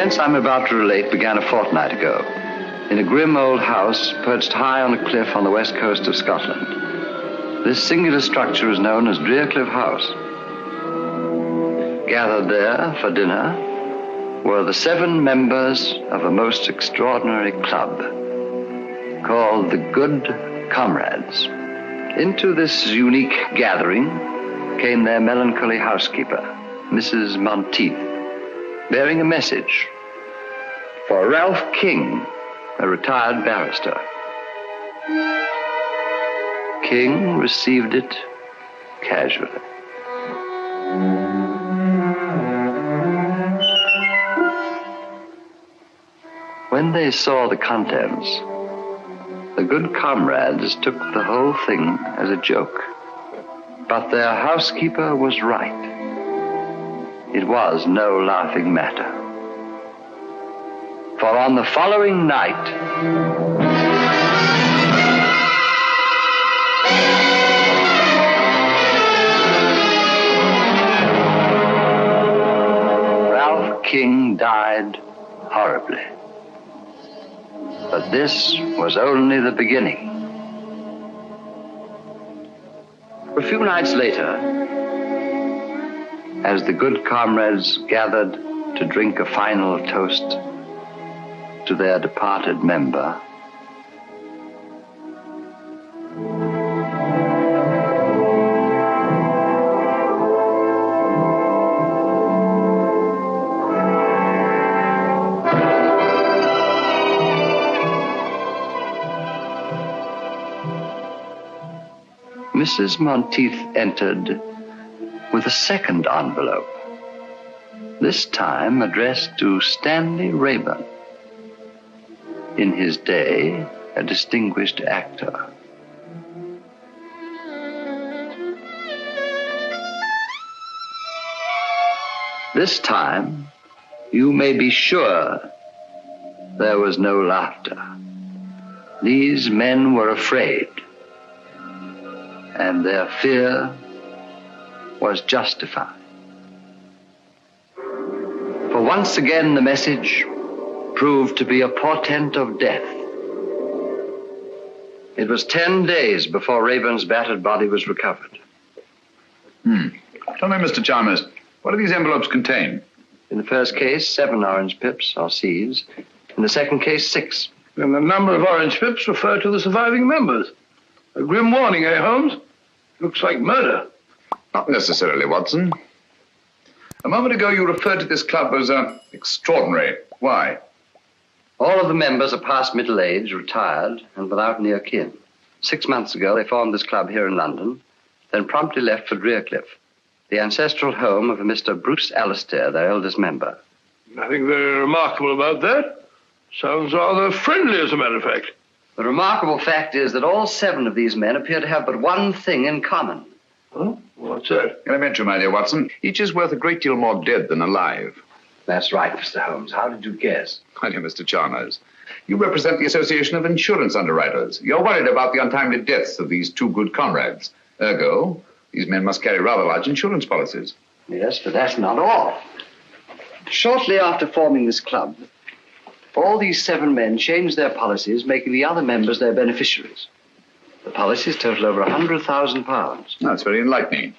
events I'm about to relate began a fortnight ago in a grim old house perched high on a cliff on the west coast of Scotland. This singular structure is known as Cliff House. Gathered there for dinner were the 7 members of a most extraordinary club called the Good Comrades. Into this unique gathering came their melancholy housekeeper, Mrs. Monteith, bearing a message for Ralph King, a retired barrister. King received it casually. When they saw the contents, the Good Comrades took the whole thing as a joke. But their housekeeper was right. It was no laughing matter. For on the following night, Ralph King died horribly. But this was only the beginning. A few nights later, as the Good Comrades gathered to drink a final toast to their departed member, Mrs. Monteith entered with a second envelope, this time addressed to Stanley Rayburn, in his day a distinguished actor. This time, you may be sure there was no laughter. These men were afraid, and their fear was justified. For once again, the message proved to be a portent of death. It was 10 days before Rayburn's battered body was recovered. Tell me, Mr. Chalmers, what do these envelopes contain? In the first case, 7 orange pips, or C's. In the second case, 6. And the number of orange pips refer to the surviving members. A grim warning, eh, Holmes? Looks like murder. Not necessarily, Watson. A moment ago, you referred to this club as extraordinary. Why? All of the members are past middle age, retired, and without near kin. 6 months ago, they formed this club here in London, then promptly left for Cliff, the ancestral home of a Mr. Bruce Alistair, their eldest member. Nothing very remarkable about that. Sounds rather friendly, as a matter of fact. The remarkable fact is that all 7 of these men appear to have but one thing in common. Huh? What's that? Elementary, my dear Watson. Each is worth a great deal more dead than alive. That's right, Mr. Holmes. How did you guess? My dear Mr. Chalmers, you represent the Association of Insurance Underwriters. You're worried about the untimely deaths of these 2 good comrades. Ergo, these men must carry rather large insurance policies. Yes, but that's not all. Shortly after forming this club, all these 7 men changed their policies, making the other members their beneficiaries. The policies total over £100,000. That's very enlightening.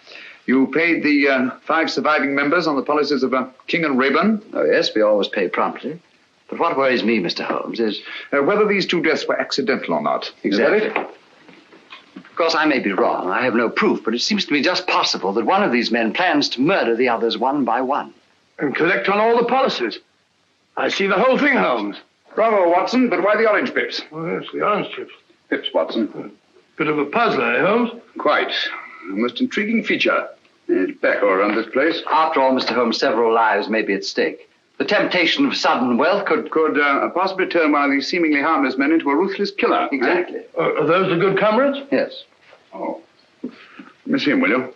You paid the 5 surviving members on the policies of King and Rayburn? Oh, yes, we always pay promptly. But what worries me, Mr. Holmes, is... whether these 2 deaths were accidental or not. Exactly. Of course, I may be wrong. I have no proof, but it seems to me just possible that one of these men plans to murder the others one by one. And collect on all the policies. I see the whole thing, Holmes. Bravo, Watson, but why the orange pips? Oh, yes, the orange chips. Pips, Watson. Bit of a puzzler, eh, Holmes? Quite. A most intriguing feature. Tobacco around this place. After all, Mr. Holmes, several lives may be at stake. The temptation of sudden wealth could possibly turn one of these seemingly harmless men into a ruthless killer. Exactly. Are those the good comrades? Yes. Oh. Let me see him, will you?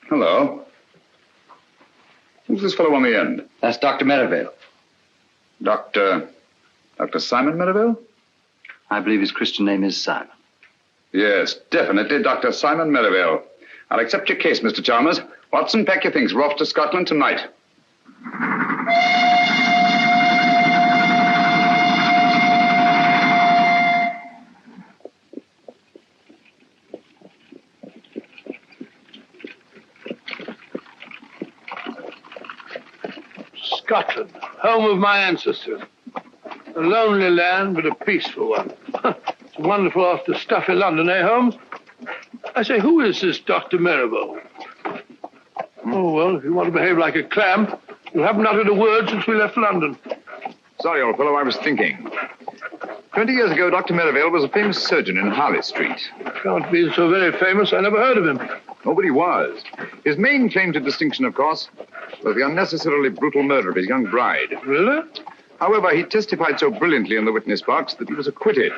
Hello. Who's this fellow on the end? That's Dr. Merivale. Dr. Simon Merivale? I believe his Christian name is Simon. Yes, definitely, Dr. Simon Merivale. I'll accept your case, Mr. Chalmers. Watson, pack your things. We're off to Scotland tonight. Scotland, home of my ancestors. A lonely land, but a peaceful one. It's wonderful after stuffy London, eh, Holmes? I say, who is this Dr. Marrowbone? Oh, well, if you want to behave like a clam, you haven't uttered a word since we left London. Sorry, old fellow, I was thinking. 20 years ago, Dr. Merivale was a famous surgeon in Harley Street. Can't be so very famous. I never heard of him. Oh, but he was. His main claim to distinction, of course, was the unnecessarily brutal murder of his young bride. Really? However, he testified so brilliantly in the witness box that he was acquitted.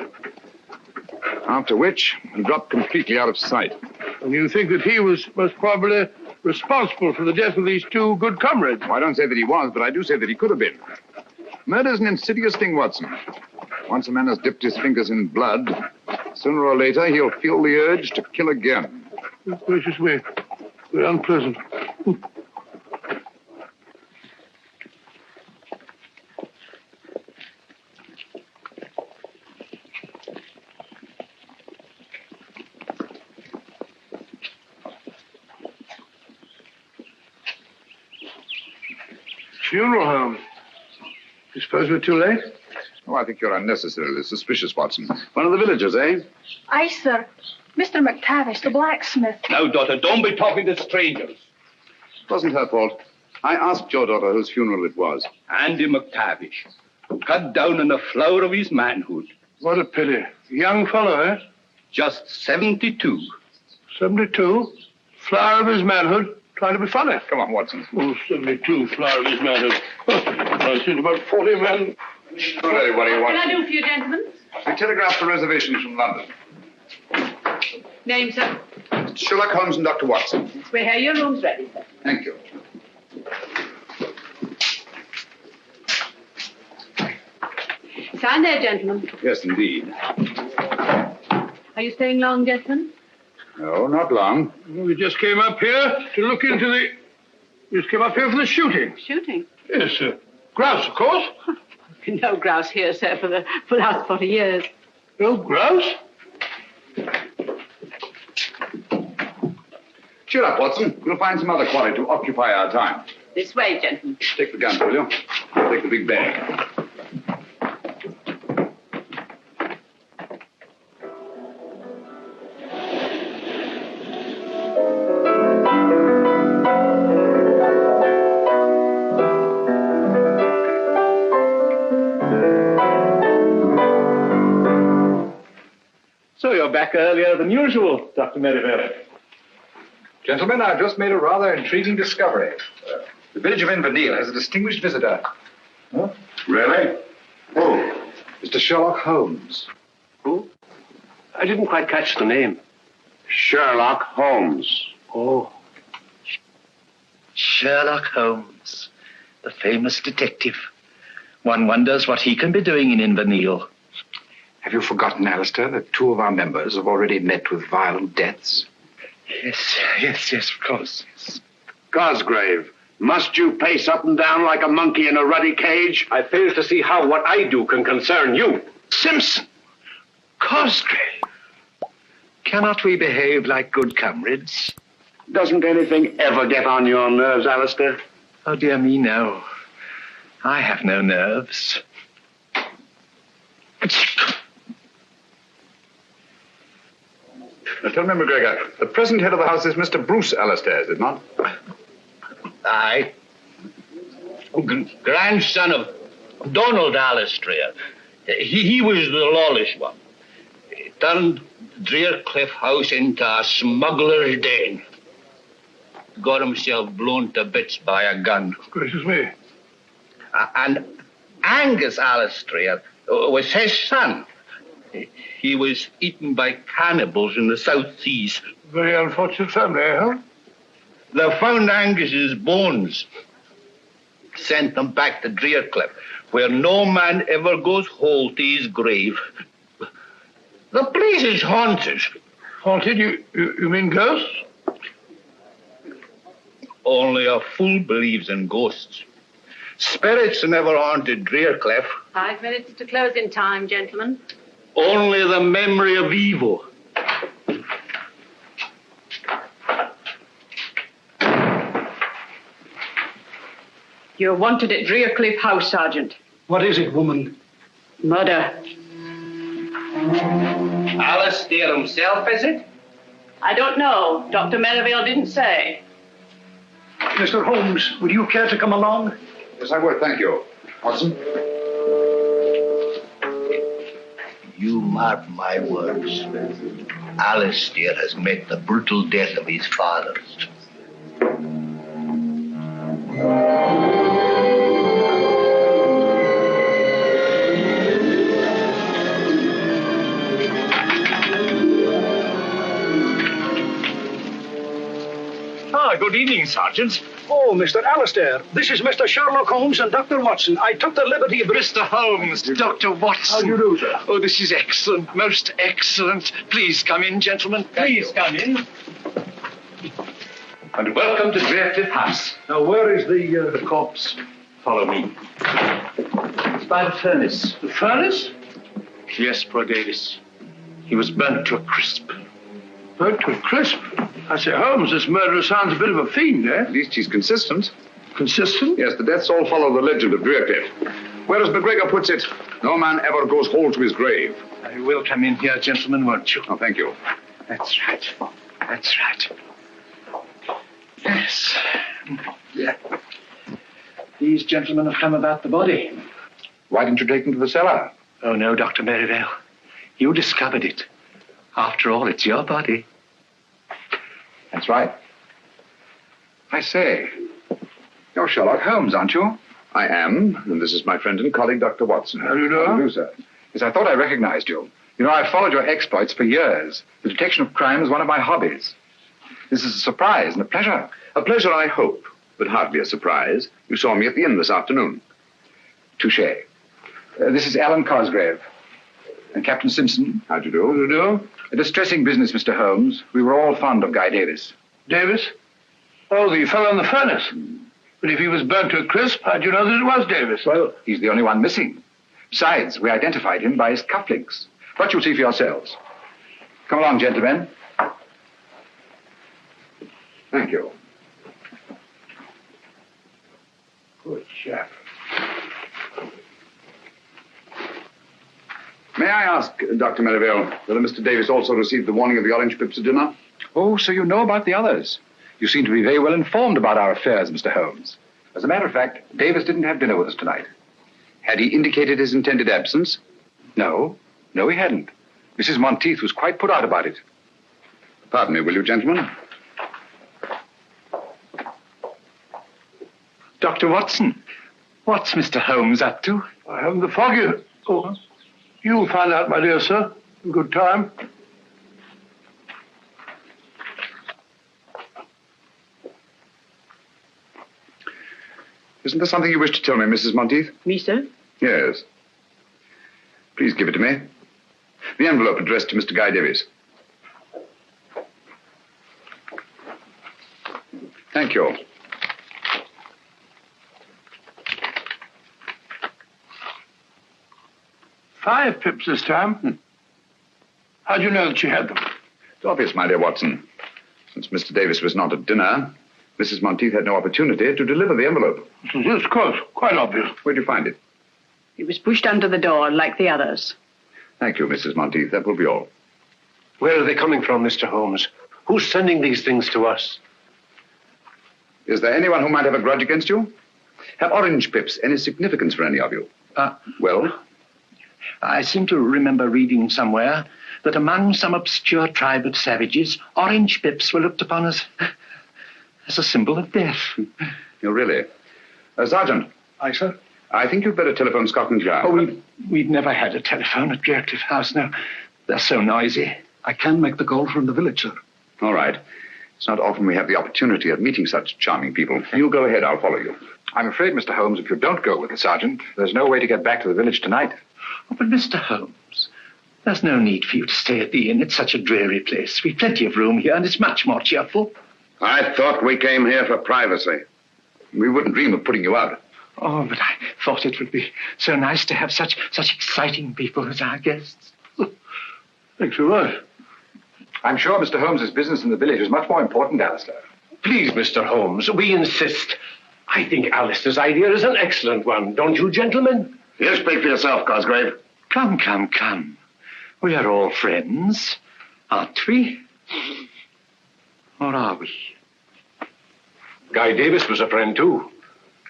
After which, he dropped completely out of sight. And you think that he was most probably responsible for the death of these two good comrades? Well, I don't say that he was, but I do say that he could have been. Murder's an insidious thing, Watson. Once a man has dipped his fingers in blood, sooner or later he'll feel the urge to kill again. Good gracious me. Very unpleasant. Funeral home. You suppose we're too late? Oh, I think you're unnecessarily suspicious, Watson. One of the villagers, eh? Aye, sir. Mr. McTavish, the blacksmith. Now, daughter, don't be talking to strangers. It wasn't her fault. I asked your daughter whose funeral it was. Andy McTavish, cut down in the flower of his manhood. What a pity. Young fellow, eh? Just 72. 72? Flower of his manhood. Trying to be funny. Come on, Watson. Oh, 72, flower of his manhood. I've seen about 40 men. Not ready, what do you want? What can I do for you, gentlemen? We telegraphed for reservations from London. Name, sir? Sherlock Holmes and Dr. Watson. We're here. Your room's ready, sir. Thank you. Sign there, gentlemen. Yes, indeed. Are you staying long, gentlemen? No, not long. We just came up here to look into the... We just came up here for the shooting. Shooting? Yes, sir. Grouse, of course. No grouse here, sir, for the last 40 years. No grouse? Cheer up, Watson. We'll find some other quarry to occupy our time. This way, gentlemen. Take the gun, will you? Take the big bag. So you're back earlier than usual, Dr. Merivale. Gentlemen, I've just made a rather intriguing discovery. The village of Inverness has a distinguished visitor. Huh? Really? Oh, Mr. Sherlock Holmes. Who? I didn't quite catch the name. Sherlock Holmes. Oh. Sherlock Holmes, the famous detective. One wonders what he can be doing in Inverness. Have you forgotten, Alistair, that two of our members have already met with violent deaths? Yes, of course. Yes. Cosgrave, must you pace up and down like a monkey in a ruddy cage? I fail to see how what I do can concern you. Simpson! Cosgrave! Cannot we behave like good comrades? Doesn't anything ever get on your nerves, Alistair? Oh, dear me, no. I have no nerves. Now, tell me, McGregor, the present head of the house is Mr. Bruce Alistair, is it not? Aye. Grandson of Donald Alistair. He was the lawless one. He turned Drearcliff House into a smuggler's den. Got himself blown to bits by a gun. Gracious me. And Angus Alistair was his son. He was eaten by cannibals in the South Seas. Very unfortunate family, huh? They found Angus's bones. Sent them back to Drearcliff, where no man ever goes whole to his grave. The place is haunted. Haunted? You mean ghosts? Only a fool believes in ghosts. Spirits never haunted Drearcliff. 5 minutes to closing time, gentlemen. Only the memory of evil. You're wanted at Drearcliff House, Sergeant. What is it, woman? Murder. Alistair himself, is it? I don't know. Dr. Merivale didn't say. Mr. Holmes, would you care to come along? Yes, I would, thank you. Watson? You mark my words. Alistair has met the brutal death of his fathers. Good evening, Sergeant. Oh, Mr. Alistair, this is Mr. Sherlock Holmes and Dr. Watson. I took the liberty of... Mr. Holmes, Dr. Watson. How do you do, sir? Oh, this is excellent, most excellent. Please come in, gentlemen. Please come in. And welcome to Drearcliff House. Now, where is the corpse? Follow me. It's by the furnace. The furnace? Yes, poor Davis. He was burnt to a crisp. Burnt to a crisp? I say, Holmes, this murderer sounds a bit of a fiend, eh? At least he's consistent. Consistent? Yes, the deaths all follow the legend of Drearcliff. Whereas McGregor puts it, no man ever goes whole to his grave. You will come in here, gentlemen, won't you? Oh, thank you. That's right. That's right. Yes. Yeah. These gentlemen have come about the body. Why didn't you take him to the cellar? Oh, no, Dr. Merivale. You discovered it. After all, it's your body. That's right. I say, you're Sherlock Holmes, aren't you? I am, and this is my friend and colleague, Dr. Watson. How do you know? How do you do, sir? Yes, I thought I recognized you. You know, I've followed your exploits for years. The detection of crime is one of my hobbies. This is a surprise and a pleasure. A pleasure, I hope, but hardly a surprise. You saw me at the inn this afternoon. Touché. This is Alan Cosgrave. And Captain Simpson. How do you do? How do you do? A distressing business, Mr. Holmes. We were all fond of Guy Davis. Davis? Oh, the fellow in the furnace. But if he was burnt to a crisp, how'd you know that it was Davis? Well, he's the only one missing. Besides, we identified him by his cufflinks. But you'll see for yourselves. Come along, gentlemen. Thank you. Good chap. May I ask, Dr. Merivale, whether Mr. Davis also received the warning of the orange pips at dinner? Oh, so you know about the others. You seem to be very well informed about our affairs, Mr. Holmes. As a matter of fact, Davis didn't have dinner with us tonight. Had he indicated his intended absence? No. No, he hadn't. Mrs. Monteith was quite put out about it. Pardon me, will you, gentlemen? Dr. Watson, what's Mr. Holmes up to? I haven't the foggiest. Oh, you'll find out, my dear sir. In good time. Isn't there something you wish to tell me, Mrs. Monteith? Me, sir? Yes. Please give it to me. The envelope addressed to Mr. Guy Davis. Thank you. Five pips this time. How'd you know that she had them? It's obvious, my dear Watson. Since Mr. Davis was not at dinner, Mrs. Monteith had no opportunity to deliver the envelope. Yes, of course. Quite obvious. Where'd you find it? It was pushed under the door like the others. Thank you, Mrs. Monteith. That will be all. Where are they coming from, Mr. Holmes? Who's sending these things to us? Is there anyone who might have a grudge against you? Have orange pips any significance for any of you? Well? I seem to remember reading somewhere that among some obscure tribe of savages, orange pips were looked upon as a symbol of death. Oh, really? Sergeant. Aye, sir. I think you'd better telephone Scotland Yard. Oh, we've never had a telephone at Drearcliff House now. They're so noisy. I can make the call from the village, sir. All right. It's not often we have the opportunity of meeting such charming people. You go ahead, I'll follow you. I'm afraid, Mr. Holmes, if you don't go with the sergeant, there's no way to get back to the village tonight. Oh, but Mr. Holmes, there's no need for you to stay at the inn. It's such a dreary place. We've plenty of room here, and it's much more cheerful. I thought we came here for privacy. We wouldn't dream of putting you out. Oh, but I thought it would be so nice to have such exciting people as our guests. Thanks very much. I'm sure Mr. Holmes's business in the village is much more important, Alistair. Please, Mr. Holmes, we insist. I think Alistair's idea is an excellent one, don't you, gentlemen? You speak for yourself, Cosgrave. Come. We are all friends, aren't we? Or are we? Guy Davis was a friend, too.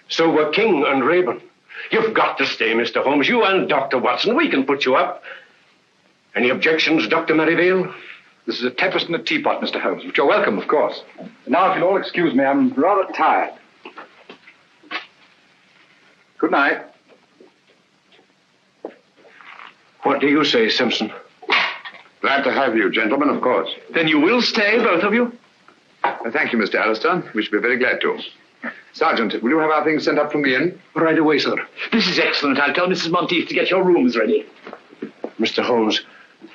So were King and Rayburn. You've got to stay, Mr. Holmes. You and Dr. Watson. We can put you up. Any objections, Dr. Merivale? This is a tempest in a teapot, Mr. Holmes, but you're welcome, of course. Now, if you'll all excuse me, I'm rather tired. Good night. What do you say, Simpson? Glad to have you, gentlemen, of course. Then you will stay, both of you? Thank you, Mr. Alistair. We should be very glad to. Sergeant, will you have our things sent up from the inn? Right away, sir. This is excellent. I'll tell Mrs. Monteith to get your rooms ready. Mr. Holmes,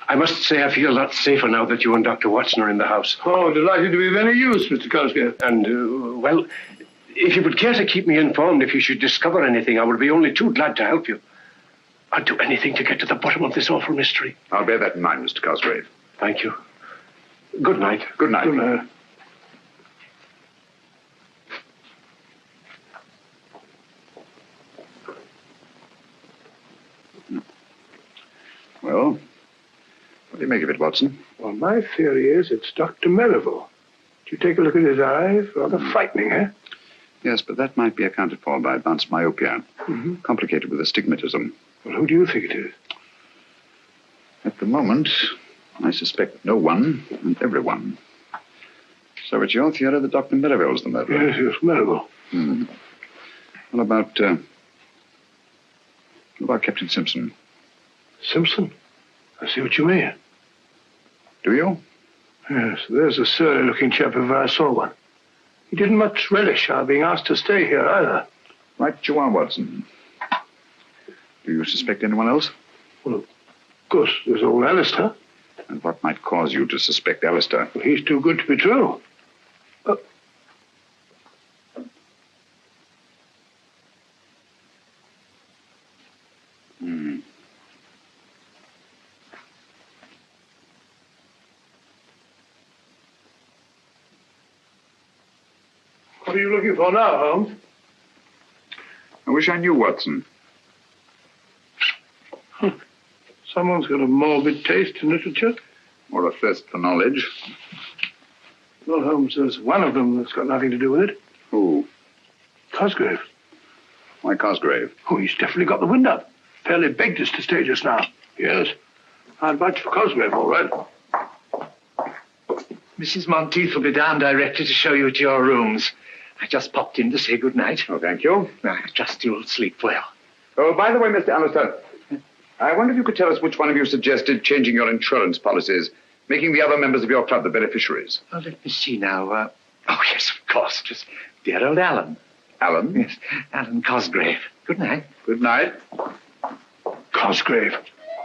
I must say I feel a lot safer now that you and Dr. Watson are in the house. Oh, delighted to be of any use, Mr. Cosgrave. And, well, if you would care to keep me informed if you should discover anything, I would be only too glad to help you. I'd do anything to get to the bottom of this awful mystery. I'll bear that in mind, Mr. Cosgrave. Thank you. Good night. Good night. Good night. Well, what do you make of it, Watson? Well, my theory is it's Dr. Merivale. Did you take a look at his eyes? Rather frightening, eh? Yes, but that might be accounted for by advanced myopia. Complicated with astigmatism. Well, who do you think it is? At the moment, I suspect no one and everyone. So it's your theory that Dr. Merivale's the murderer? Yes, Merivale. What about Captain Simpson? Simpson? I see what you mean. Do you? Yes, there's a surly-looking chap if I saw one. He didn't much relish our being asked to stay here, either. Right you are, Watson. Do you suspect anyone else? Well, of course, there's old Alistair. And what might cause you to suspect Alistair? Well, he's too good to be true. What are you looking for now, Holmes? I wish I knew, Watson. Someone's got a morbid taste in literature. Or a thirst for knowledge. Well, Holmes, there's one of them that's got nothing to do with it. Who? Cosgrave. Why Cosgrave? Oh, he's definitely got the wind up. Fairly begged us to stay just now. Yes. I'd vouch for Cosgrave, all right. Mrs. Monteith will be down directly to show you to your rooms. I just popped in to say good night. Oh, thank you. I trust you'll sleep well. Oh, by the way, Mr. Alistair, I wonder if you could tell us which one of you suggested changing your insurance policies, making the other members of your club the beneficiaries. Oh, let me see now. Oh, yes, of course. Just dear old Alan. Alan? Yes, Alan Cosgrave. Good night. Good night. Cosgrave.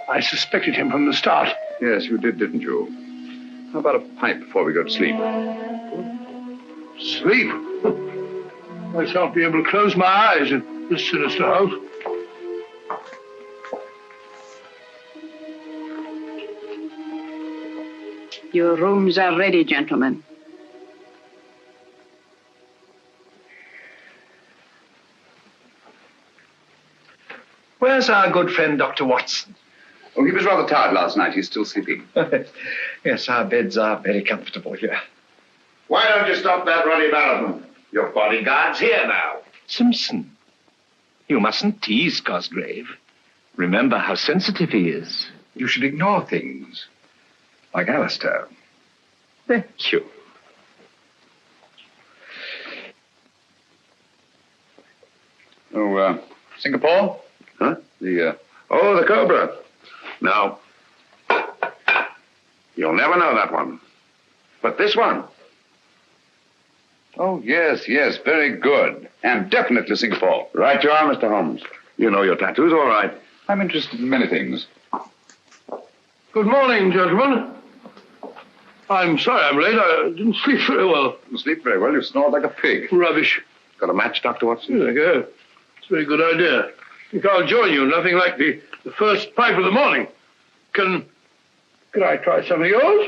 I suspected him from the start. Yes, you did, didn't you? How about a pipe before we go to sleep? Sleep? I shan't be able to close my eyes in this sinister house. Your rooms are ready, gentlemen. Where's our good friend, Dr. Watson? Oh, he was rather tired last night. He's still sleeping. Yes, our beds are very comfortable here. Why don't you stop that ruddy marathon? Your bodyguard's here now. Simpson, you mustn't tease Cosgrave. Remember how sensitive he is. You should ignore things. Like Alistair. Thank you. Oh, Singapore? Huh? The Cobra. No. You'll never know that one. But this one. Oh, yes, very good. And definitely Singapore. Right you are, Mr. Holmes. You know your tattoos all right. I'm interested in many things. Good morning, gentlemen. I'm sorry I'm late. I didn't sleep very well. You sleep very well. You snore like a pig. Rubbish. Got a match, Dr. Watson? Here they go. It's a very good idea. I think I'll join you. Nothing like the first pipe of the morning. Can I try some of yours?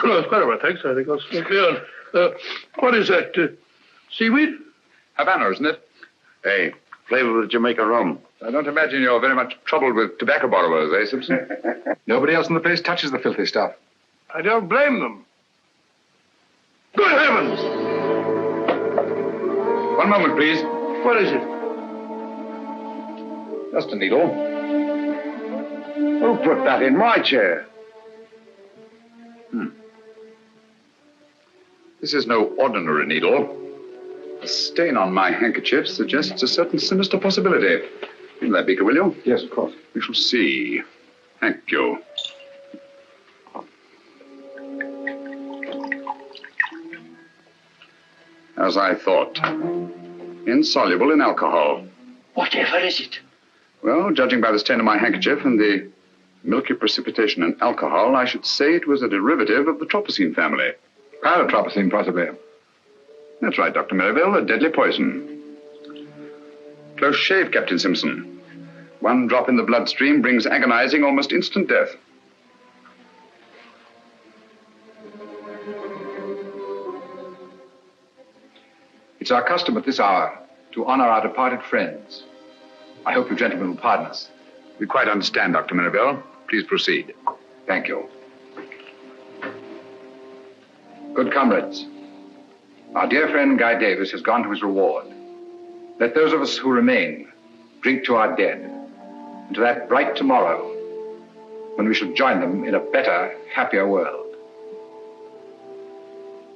No, it's quite all right, thanks. I think I'll smoke my own. What is that? Seaweed? Havana, isn't it? Hey, flavor of Jamaica rum. I don't imagine you're very much troubled with tobacco borrowers, eh, Simpson? Nobody else in the place touches the filthy stuff. I don't blame them. Good heavens! One moment, please. What is it? Just a needle. Who put that in my chair? This is no ordinary needle. The stain on my handkerchief suggests a certain sinister possibility. Fill that beaker, will you? Yes, of course. We shall see. Thank you. As I thought. Insoluble in alcohol. Whatever is it? Well, judging by the stain on my handkerchief and the milky precipitation in alcohol, I should say it was a derivative of the tropicine family. Paratropicine, possibly. That's right, Dr. Merivale, a deadly poison. Close shave, Captain Simpson. One drop in the bloodstream brings agonizing, almost instant death. It's our custom at this hour to honor our departed friends. I hope you gentlemen will pardon us. We quite understand, Dr. Merivale. Please proceed. Thank you. Good comrades, our dear friend Guy Davis has gone to his reward. Let those of us who remain drink to our dead and to that bright tomorrow when we shall join them in a better, happier world.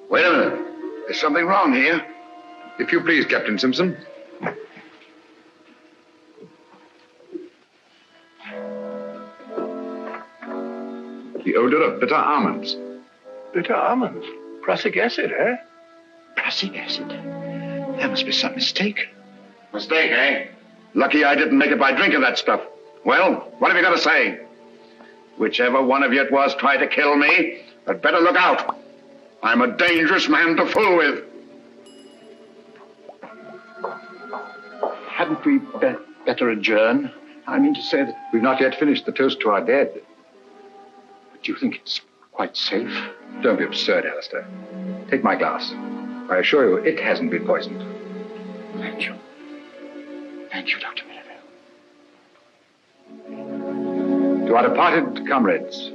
Wait a minute. There's something wrong here. If you please, Captain Simpson. The odor of bitter almonds. Bitter almonds? Prussic acid, eh? Prussic acid? There must be some mistake. Mistake, eh? Lucky I didn't make it by drinking that stuff. Well, what have you got to say? Whichever one of you it was tried to kill me, had better look out. I'm a dangerous man to fool with. Hadn't we better adjourn? I mean to say that... We've not yet finished the toast to our dead. Do you think it's quite safe? Don't be absurd, Alistair. Take my glass. I assure you, it hasn't been poisoned. Thank you. Thank you, Dr. Merivale. To our departed comrades.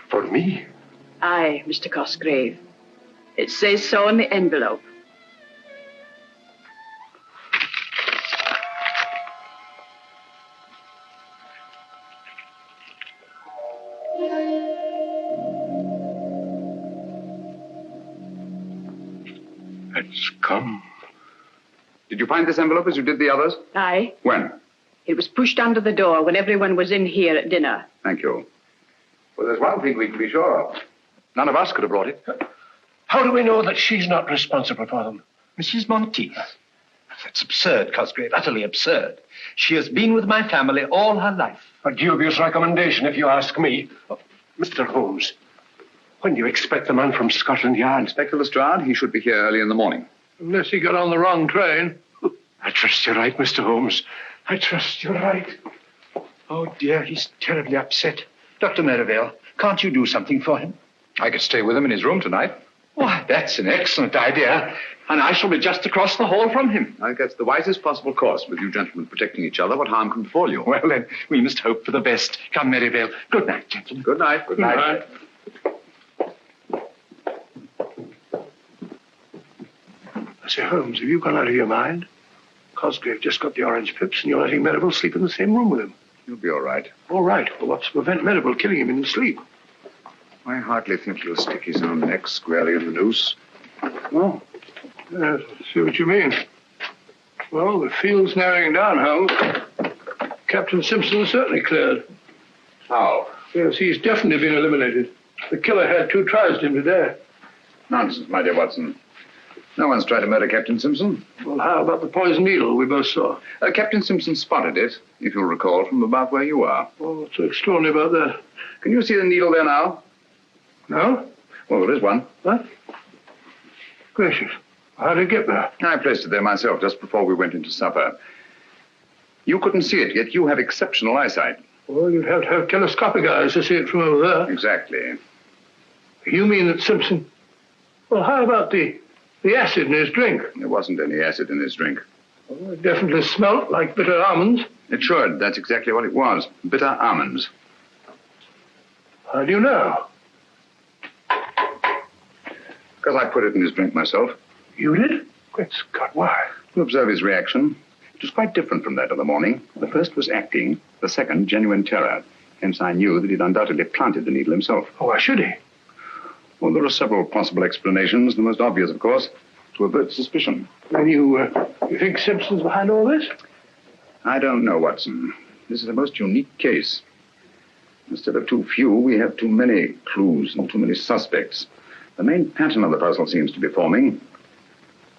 For me? Aye, Mr. Cosgrave. It says so on the envelope. It's come. Did you find this envelope as you did the others? Aye. When? It was pushed under the door when everyone was in here at dinner. Thank you. Well, there's one thing we can be sure of. None of us could have brought it. How do we know that she's not responsible for them? Mrs. Monteith. That's absurd, Cosgrave, utterly absurd. She has been with my family all her life. A dubious recommendation, if you ask me. Mr. Holmes, when do you expect the man from Scotland Yard? Inspector Lestrade, he should be here early in the morning. Unless he got on the wrong train. I trust you're right, Mr. Holmes. I trust you're right. Oh, dear, he's terribly upset. Dr. Merivale, can't you do something for him? I could stay with him in his room tonight. Why, that's an excellent idea. And I shall be just across the hall from him. I think that's the wisest possible course. With you gentlemen protecting each other, what harm can befall you? Well, then, we must hope for the best. Come, Merivale. Good night, gentlemen. Good night. Good night. I say, Holmes, have you gone out of your mind? Cosgrave just got the orange pips and you're letting Merivale sleep in the same room with him. You'll be all right. All right. Well, what's to prevent Merivale killing him in his sleep? I hardly think he'll stick his own neck squarely in the noose. Oh. Yes, I see what you mean. Well, the field's narrowing down, Holmes. Captain Simpson certainly cleared. How? Yes, he's definitely been eliminated. The killer had 2 tries at him today. Nonsense, my dear Watson. No one's tried to murder Captain Simpson. Well, how about the poison needle we both saw? Captain Simpson spotted it, if you'll recall, from about where you are. Oh, what's so extraordinary about that? Can you see the needle there now? No? Well, there is one. What? Gracious. How did it get there? I placed it there myself just before we went into supper. You couldn't see it, yet you have exceptional eyesight. Well, you'd have to have telescopic eyes to see it from over there. Exactly. You mean that Simpson... Well, how about the acid in his drink? There wasn't any acid in his drink. Well, it definitely smelt like bitter almonds. It should. That's exactly what it was. Bitter almonds. How do you know? Because I put it in his drink myself. You did? Great Scott, why? To observe his reaction. It was quite different from that of the morning. The first was acting, the second genuine terror. Hence I knew that he'd undoubtedly planted the needle himself. Oh, why should he? Well, there are several possible explanations. The most obvious, of course, to avert suspicion. And you think Simpson's behind all this? I don't know, Watson. This is a most unique case. Instead of too few, we have too many clues and too many suspects. The main pattern of the puzzle seems to be forming,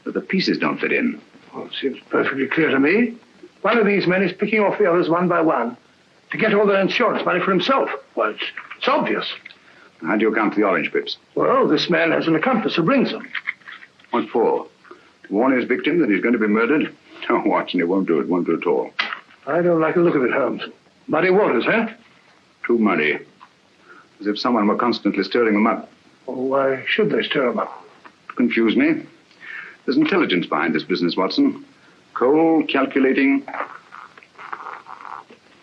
but the pieces don't fit in. Well, it seems perfectly clear to me. One of these men is picking off the others one by one to get all their insurance money for himself. Well, it's obvious. How do you account for the orange pips? Well, this man has an accomplice who brings them. What for? To warn his victim that he's going to be murdered? Oh, Watson, he won't do it. Won't do it at all. I don't like the look of it, Holmes. Muddy waters, eh? Too muddy. As if someone were constantly stirring them up. Well, why should they stir them up? To confuse me. There's intelligence behind this business, Watson. Cold, calculating,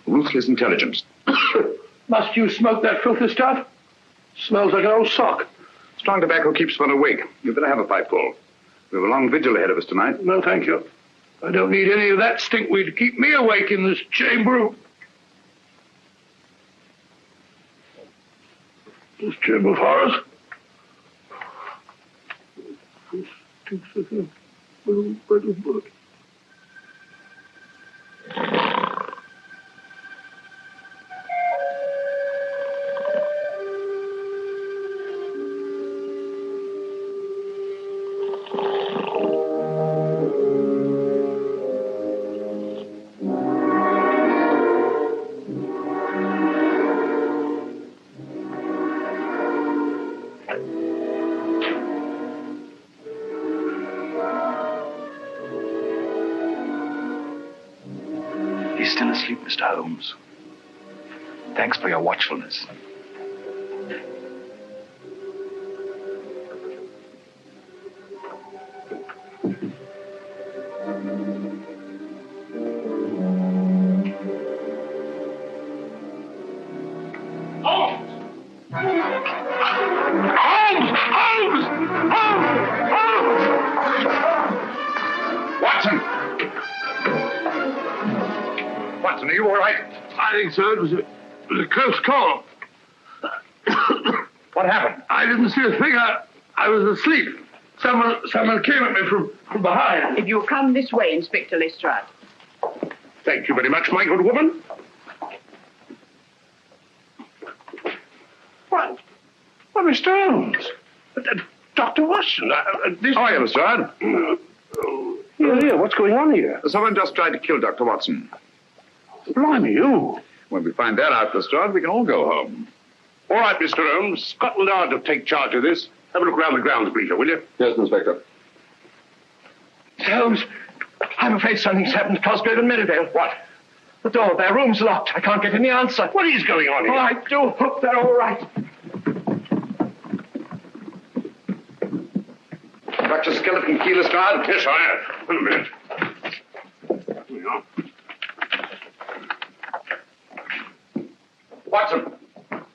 ruthless intelligence. Must you smoke that filthy stuff? Smells like an old sock. Strong tobacco keeps one awake. You'd better have a pipeful. We have a long vigil ahead of us tonight. No, thank you. I don't need any of that stinkweed to keep me awake in this chamber. This chamber of horrors. He's still asleep, Mr. Holmes. Thanks for your watchfulness. Watson, are you all right? I think so. It was a close call. What happened? I didn't see a thing. I was asleep. Someone came at me from behind. If you'll come this way, Inspector Lestrade. Thank you very much, my good woman. What? Well, Mr. Holmes. Dr. Watson. This... How are you, Lestrade? Yeah, what's going on here? Someone just tried to kill Dr. Watson. Blimey, you. When we find that out, Lestrade, we can all go home. All right, Mr. Holmes. Scotland Yard will take charge of this. Have a look around the grounds, Bleacher, will you? Yes, Inspector. Holmes, I'm afraid something's happened to Cosgrave and Merivale. What? The door of their room's locked. I can't get any answer. What is going on here? Oh, I do hope they're all right. Got your skeleton key, Lestrade? Yes, I have. Wait a minute. Here we are. Watson.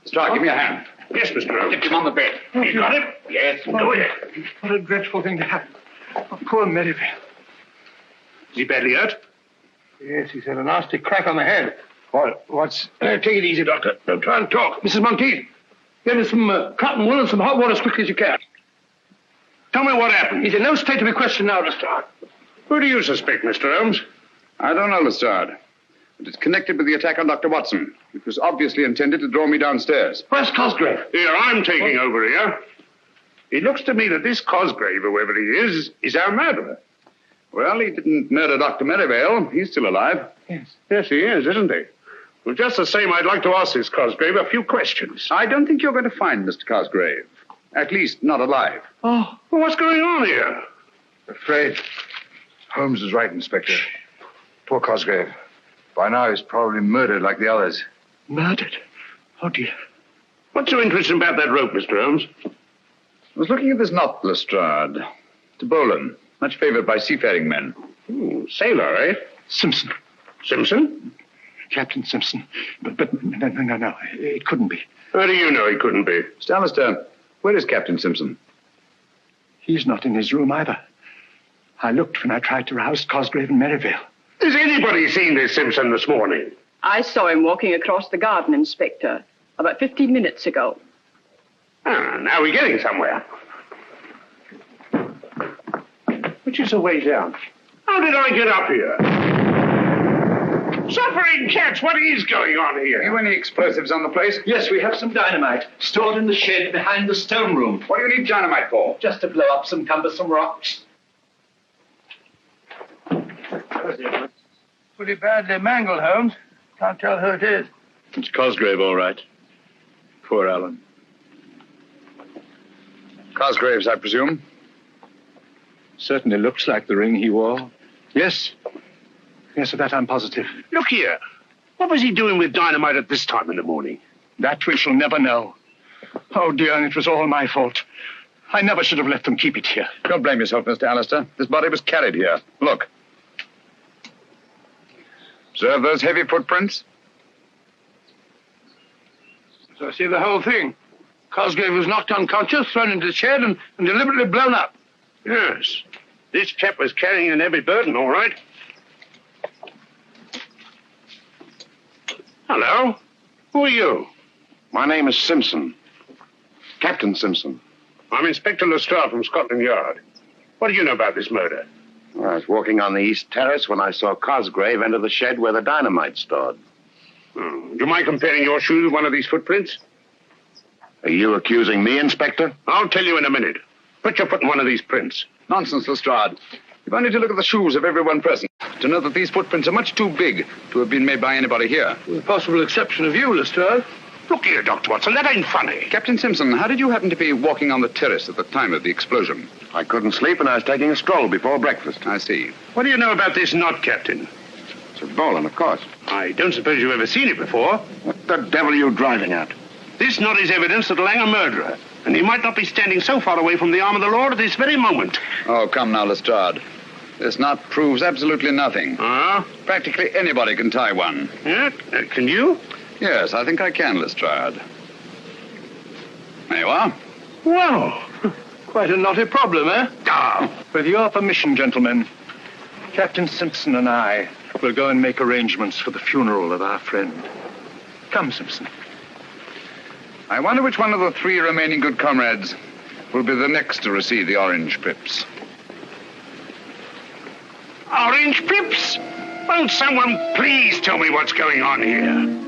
Lestrade, give me a hand. Yes, Mr. Holmes. Get him on the bed. You got it? Yes, do it. What a dreadful thing to happen. Oh, poor Merivale. Is he badly hurt? Yes, he's had a nasty crack on the head. What's... Take it easy, Doctor. Don't try and talk. Mrs. Monteith, get us some cotton wool and some hot water as quickly as you can. Tell me what happened. He's in no state to be questioned now, Lestrade. Who do you suspect, Mr. Holmes? I don't know, Lestrade. But it's connected with the attack on Dr. Watson. It was obviously intended to draw me downstairs. Where's Cosgrave? Here, I'm taking over here. It looks to me that this Cosgrave, whoever he is our murderer. Well, he didn't murder Dr. Merivale. He's still alive. Yes, he is, isn't he? Well, just the same, I'd like to ask this Cosgrave a few questions. I don't think you're going to find Mr. Cosgrave. At least, not alive. Oh, well, what's going on here? Afraid Holmes is right, Inspector. Poor Cosgrave. By now, he's probably murdered like the others. Murdered? Oh, dear. What's so interesting about that rope, Mr. Holmes? I was looking at this knot, Lestrade. It's a bowline, much favored by seafaring men. Sailor, eh? Simpson. Simpson? Captain Simpson. But no. It couldn't be. How do you know he couldn't be? Mr. Alistair, where is Captain Simpson? He's not in his room either. I looked when I tried to rouse Cosgrave and Merivale. Has anybody seen this Simpson this morning? I saw him walking across the garden, Inspector, about 15 minutes ago. Ah, now we're getting somewhere. Which is the way down? How did I get up here? Suffering cats, what is going on here? Have you any explosives on the place? Yes, we have some dynamite stored in the shed behind the stone room. What do you need dynamite for? Just to blow up some cumbersome rocks. Pretty badly mangled, Holmes. Can't tell who it is. It's Cosgrave, all right. Poor Alan. Cosgrave's, I presume? Certainly looks like the ring he wore. Yes. Yes, of that I'm positive. Look here. What was he doing with dynamite at this time in the morning? That we shall never know. Oh, dear, and it was all my fault. I never should have let them keep it here. Don't blame yourself, Mr. Alistair. This body was carried here. Look. Observe those heavy footprints? So I see the whole thing. Cosgrave was knocked unconscious, thrown into the shed, and deliberately blown up. Yes. This chap was carrying an heavy burden, all right. Hello. Who are you? My name is Simpson. Captain Simpson. I'm Inspector Lestrade from Scotland Yard. What do you know about this murder? Well, I was walking on the east terrace when I saw Cosgrave enter the shed where the dynamite's stored. Do you mind comparing your shoes with one of these footprints? Are you accusing me, Inspector? I'll tell you in a minute. Put your foot in one of these prints. Nonsense, Lestrade. You've only to look at the shoes of everyone present to know that these footprints are much too big to have been made by anybody here. With the possible exception of you, Lestrade. Look here, Dr. Watson, that ain't funny. Captain Simpson, how did you happen to be walking on the terrace at the time of the explosion? I couldn't sleep and I was taking a stroll before breakfast. I see. What do you know about this knot, Captain? It's a bowline, of course. I don't suppose you've ever seen it before. What the devil are you driving at? This knot is evidence that'll hang a murderer, and he might not be standing so far away from the arm of the law at this very moment. Oh, come now, Lestrade. This knot proves absolutely nothing. Ah? Practically anybody can tie one. Yeah? Can you? Yes, I think I can, Lestrade. There you are. Well, quite a knotty problem, eh? With your permission, gentlemen, Captain Simpson and I will go and make arrangements for the funeral of our friend. Come, Simpson. I wonder which one of the 3 remaining good comrades will be the next to receive the orange pips. Orange pips? Won't someone please tell me what's going on here?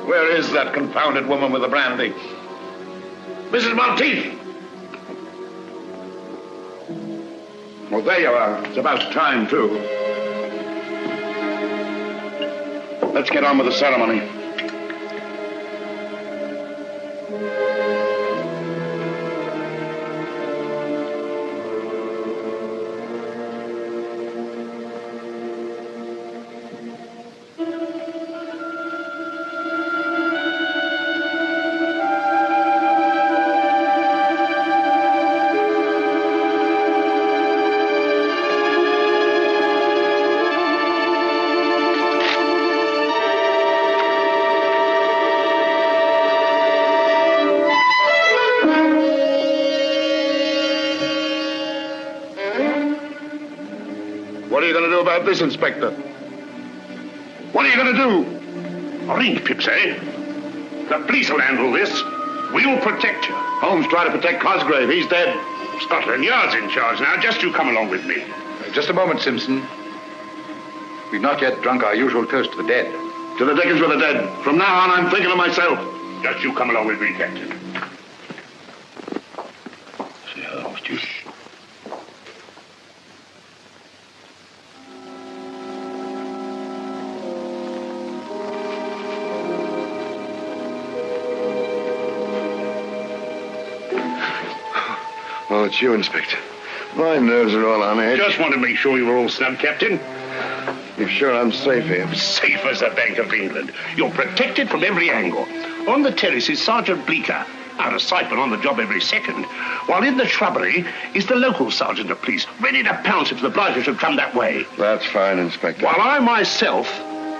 Where is that confounded woman with the brandy? Mrs. Monteith! Well, there you are. It's about time, too. Let's get on with the ceremony. This, Inspector. What are you going to do? Orange pips, eh? The police will handle this. We'll protect you. Holmes tried to protect Cosgrave. He's dead. Scotland Yard's in charge now. Just you come along with me. Just a moment, Simpson. We've not yet drunk our usual toast to the dead. To the dickens with the dead. From now on, I'm thinking of myself. Just you come along with me, Captain. See, Holmes, just... Oh, it's you, Inspector. My nerves are all on edge. Just want to make sure you were all snug, Captain. You're sure I'm safe here? Safe as the Bank of England. You're protected from every angle. On the terrace is Sergeant Bleecker, out of sight but on the job every second. While in the shrubbery is the local sergeant of police, ready to pounce if the blighter should come that way. That's fine, Inspector. While I myself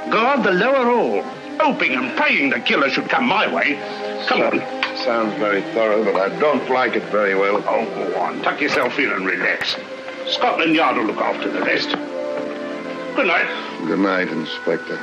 guard the lower hall, hoping and praying the killer should come my way. Come on. Sounds very thorough, but I don't like it very well. Oh, go on. Tuck yourself in and relax. Scotland Yard will look after the rest. Good night. Good night, Inspector.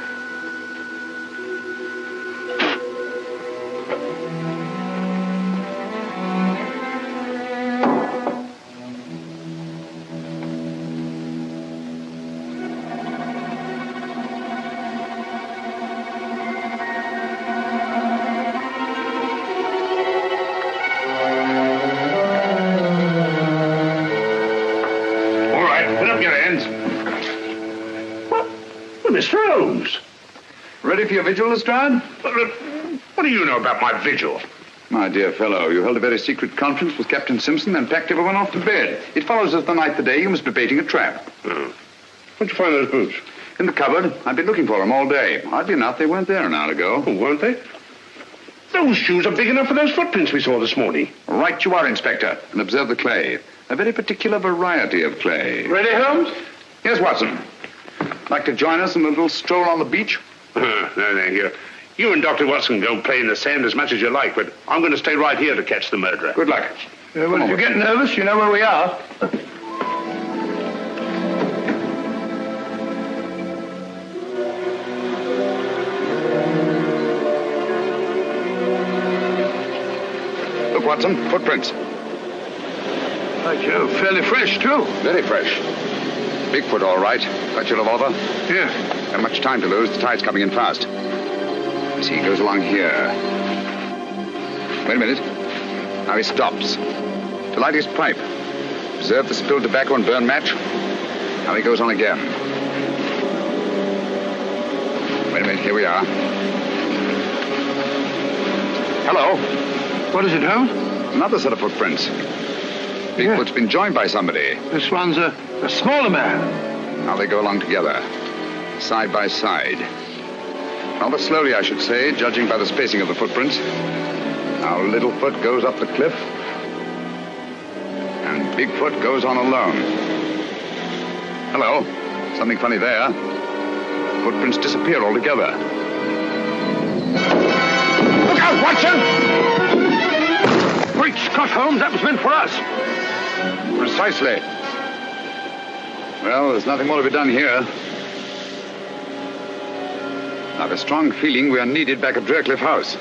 Mr. Holmes. Ready for your vigil, Lestrade? What do you know about my vigil? My dear fellow, you held a very secret conference with Captain Simpson and packed everyone off to bed. It follows as the night the day you must be baiting a trap. Oh. Where'd you find those boots? In the cupboard. I've been looking for them all day. Oddly enough, they weren't there an hour ago. Oh, weren't they? Those shoes are big enough for those footprints we saw this morning. Right you are, Inspector. And observe the clay. A very particular variety of clay. Ready, Holmes? Yes, Watson. Like to join us in a little stroll on the beach? No, thank you. You and Dr. Watson go play in the sand as much as you like, but I'm going to stay right here to catch the murderer. Good luck. Well, if you get nervous, you know where we are. Look, Watson, footprints. By Jove, fairly fresh, too. Very fresh. Bigfoot, all right. Got your revolver? Yeah. Not much time to lose. The tide's coming in fast. See, he goes along here. Wait a minute. Now he stops. To light his pipe. Observe the spilled tobacco and burn match. Now he goes on again. Wait a minute. Here we are. Hello. What is it, Holmes? Another set of footprints. Bigfoot's been joined by somebody. This one's a smaller man. Now they go along together, side by side. Rather slowly, I should say, judging by the spacing of the footprints. Now Littlefoot goes up the cliff, and Bigfoot goes on alone. Hello. Something funny there. Footprints disappear altogether. Look out, Watson! Great Scott, Holmes, that was meant for us. Precisely. Well, there's nothing more to be done here. I have a strong feeling we are needed back at Draycliffe House.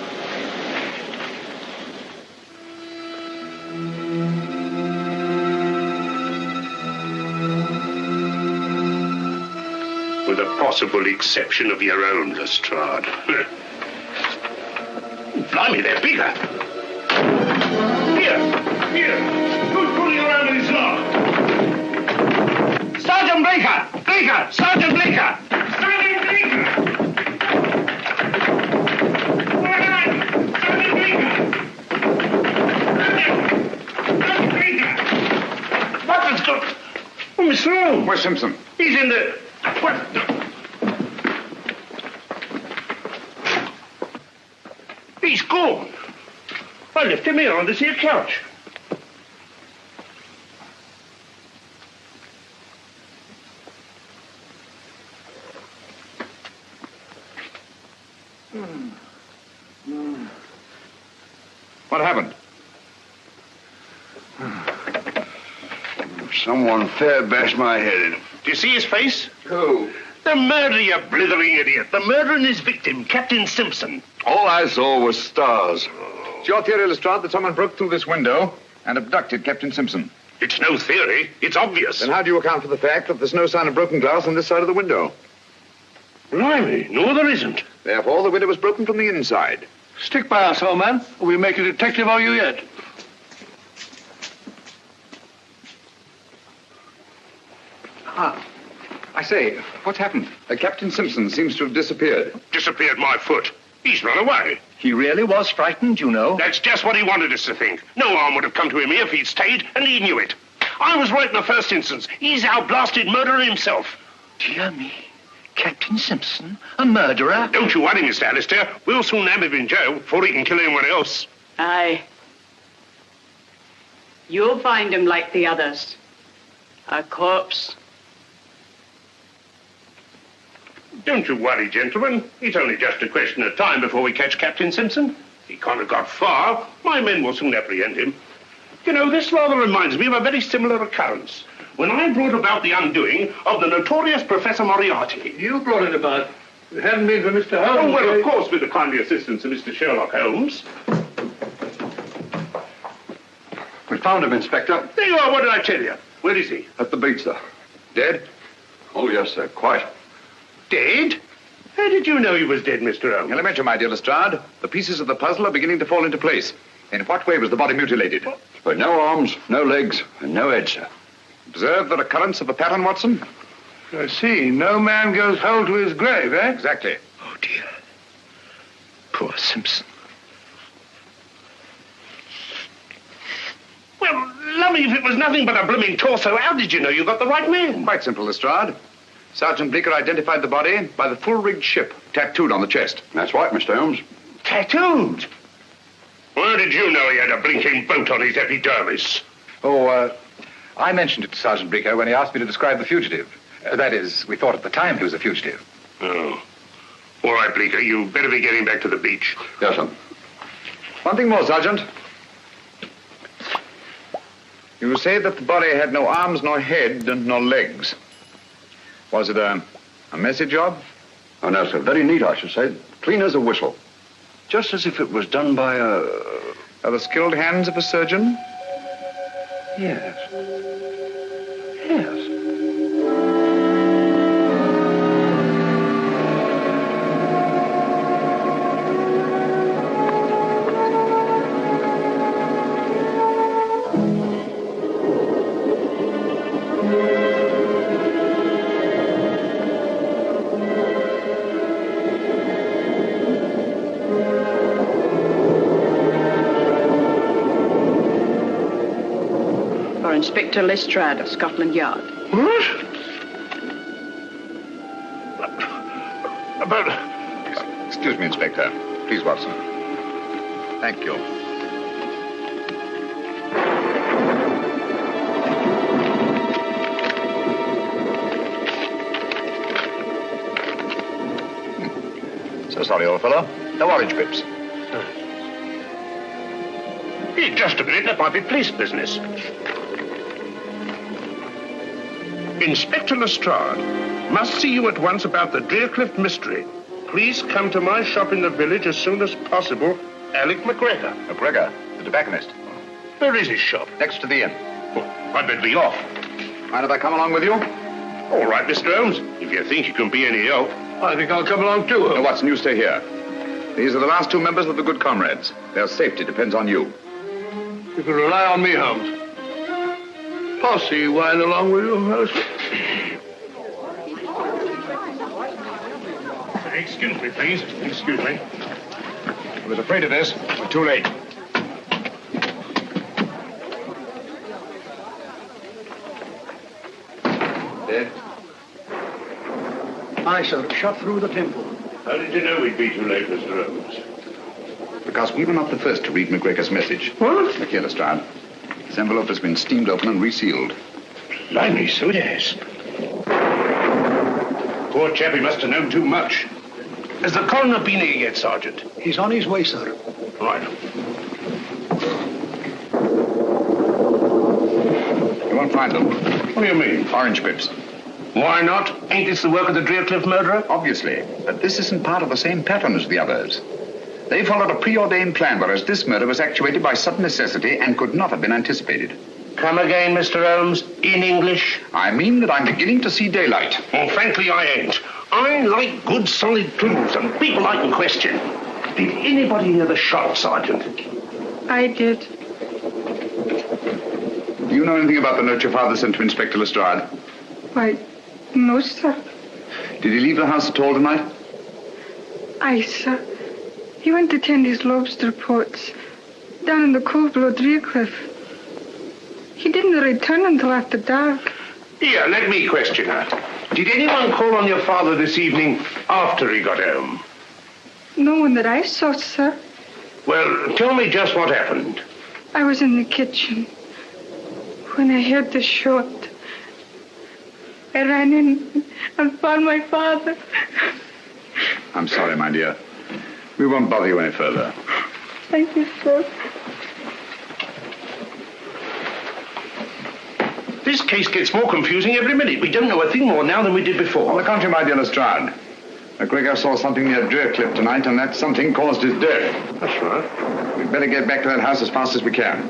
With the possible exception of your own, Lestrade. Blimey, they're bigger. Here. Who's pulling around in his lock? Sergeant Bleecker! Sergeant Bleecker! Sergeant Bleecker! What's got... Oh, Mr. Holmes. Where's Simpson? He's in the... What? He's gone. I left him here on this here couch. What happened? Someone fair bashed my head in. Do you see his face? Who? The murderer, you blithering idiot. The murderer and his victim, Captain Simpson. All I saw was stars. It's your theory, Lestrade, that someone broke through this window and abducted Captain Simpson. It's no theory. It's obvious. Then how do you account for the fact that there's no sign of broken glass on this side of the window? Blimey, no, there isn't. Therefore, the window was broken from the inside. Stick by us, old man. We'll make a detective of you yet. I say, what's happened? Captain Simpson seems to have disappeared. Disappeared my foot. He's run away. He really was frightened, you know. That's just what he wanted us to think. No harm would have come to him here if he'd stayed, and he knew it. I was right in the first instance. He's our blasted murderer himself. Dear me. Captain Simpson, a murderer? Don't you worry, Mr. Alistair. We'll soon have him in jail before he can kill anyone else. Aye. You'll find him like the others. A corpse. Don't you worry, gentlemen. It's only just a question of time before we catch Captain Simpson. He can't have got far. My men will soon apprehend him. You know, this rather reminds me of a very similar occurrence. When I brought about the undoing of the notorious Professor Moriarty. You brought it about. If it hadn't been for Mr. Holmes... Oh, well, of course, with the kindly assistance of Mr. Sherlock Holmes. We found him, Inspector. There you are. What did I tell you? Where is he? At the beach, sir. Dead? Oh, yes, sir. Quite. Dead? How did you know he was dead, Mr. Holmes? Elementary, my dear Lestrade. The pieces of the puzzle are beginning to fall into place. In what way was the body mutilated? But no arms, no legs, and no head, sir. Observe the recurrence of a pattern, Watson? I see. No man goes whole to his grave, eh? Exactly. Oh, dear. Poor Simpson. Well, lummy, if it was nothing but a blooming torso, how did you know you got the right man? Quite simple, Lestrade. Sergeant Bleecker identified the body by the full-rigged ship tattooed on the chest. That's right, Mr. Holmes. Tattooed? Where did you know he had a blinking boat on his epidermis? I mentioned it to Sergeant Bleecker when he asked me to describe the fugitive. That is, we thought at the time he was a fugitive. Oh. All right, Bleecker, you better be getting back to the beach. Yes, sir. One thing more, Sergeant. You say that the body had no arms, nor head, and no legs. Was it a messy job? Oh, no, sir. Very neat, I should say. Clean as a whistle. Just as if it was done by a... Are the skilled hands of a surgeon? Yes. Yes. Inspector Lestrade of Scotland Yard. What? But... Excuse me, Inspector. Please, Watson. Thank you. So sorry, old fellow. No orange pips. Hey, just a minute. That might be police business. Inspector Lestrade must see you at once about the Drearcliff mystery. Please come to my shop in the village as soon as possible. Alec McGregor. McGregor, the tobacconist. Where is his shop? Next to the inn. Oh, I'd better be off. Mind if I come along with you? All right, Mr. Holmes. If you think you can be any help. I think I'll come along too. No, Watson, you stay here. These are the last two members of the Good Comrades. Their safety depends on you. You can rely on me, Holmes. Posse whine along with you, Alistair. Excuse me, please. Excuse me. I was afraid of this. We're too late. Dead? Aye, sir. Shot through the temple. How did you know we'd be too late, Mr. Holmes? Because we were not the first to read McGregor's message. What? Look here, Lestrade. This envelope has been steamed open and resealed. Blimey, so it has. Poor chap, he must have known too much. Has the coroner been here yet, Sergeant? He's on his way, sir. Right. You won't find them. What do you mean? Orange pips. Why not? Ain't this the work of the Drearcliff murderer? Obviously. But this isn't part of the same pattern as the others. They followed a preordained plan, whereas this murder was actuated by sudden necessity and could not have been anticipated. Come again, Mr. Holmes, in English. I mean that I'm beginning to see daylight. Well, frankly, I ain't. I like good, solid clues and people I can question. Did anybody hear the shot, Sergeant? I did. Do you know anything about the note your father sent to Inspector Lestrade? Why, no, sir. Did he leave the house at all tonight? Aye, sir. He went to tend his lobster pots down in the cove below Driercliff. He didn't return until after dark. Here, let me question her. Did anyone call on your father this evening after he got home? No one that I saw, sir. Well, tell me just what happened. I was in the kitchen when I heard the shot. I ran in and found my father. I'm sorry, my dear. We won't bother you any further. Thank you, sir. This case gets more confusing every minute. We don't know a thing more now than we did before. On the contrary, my dear Lestrade. McGregor saw something near Driercliff tonight, and that something caused his death. That's right. We'd better get back to that house as fast as we can.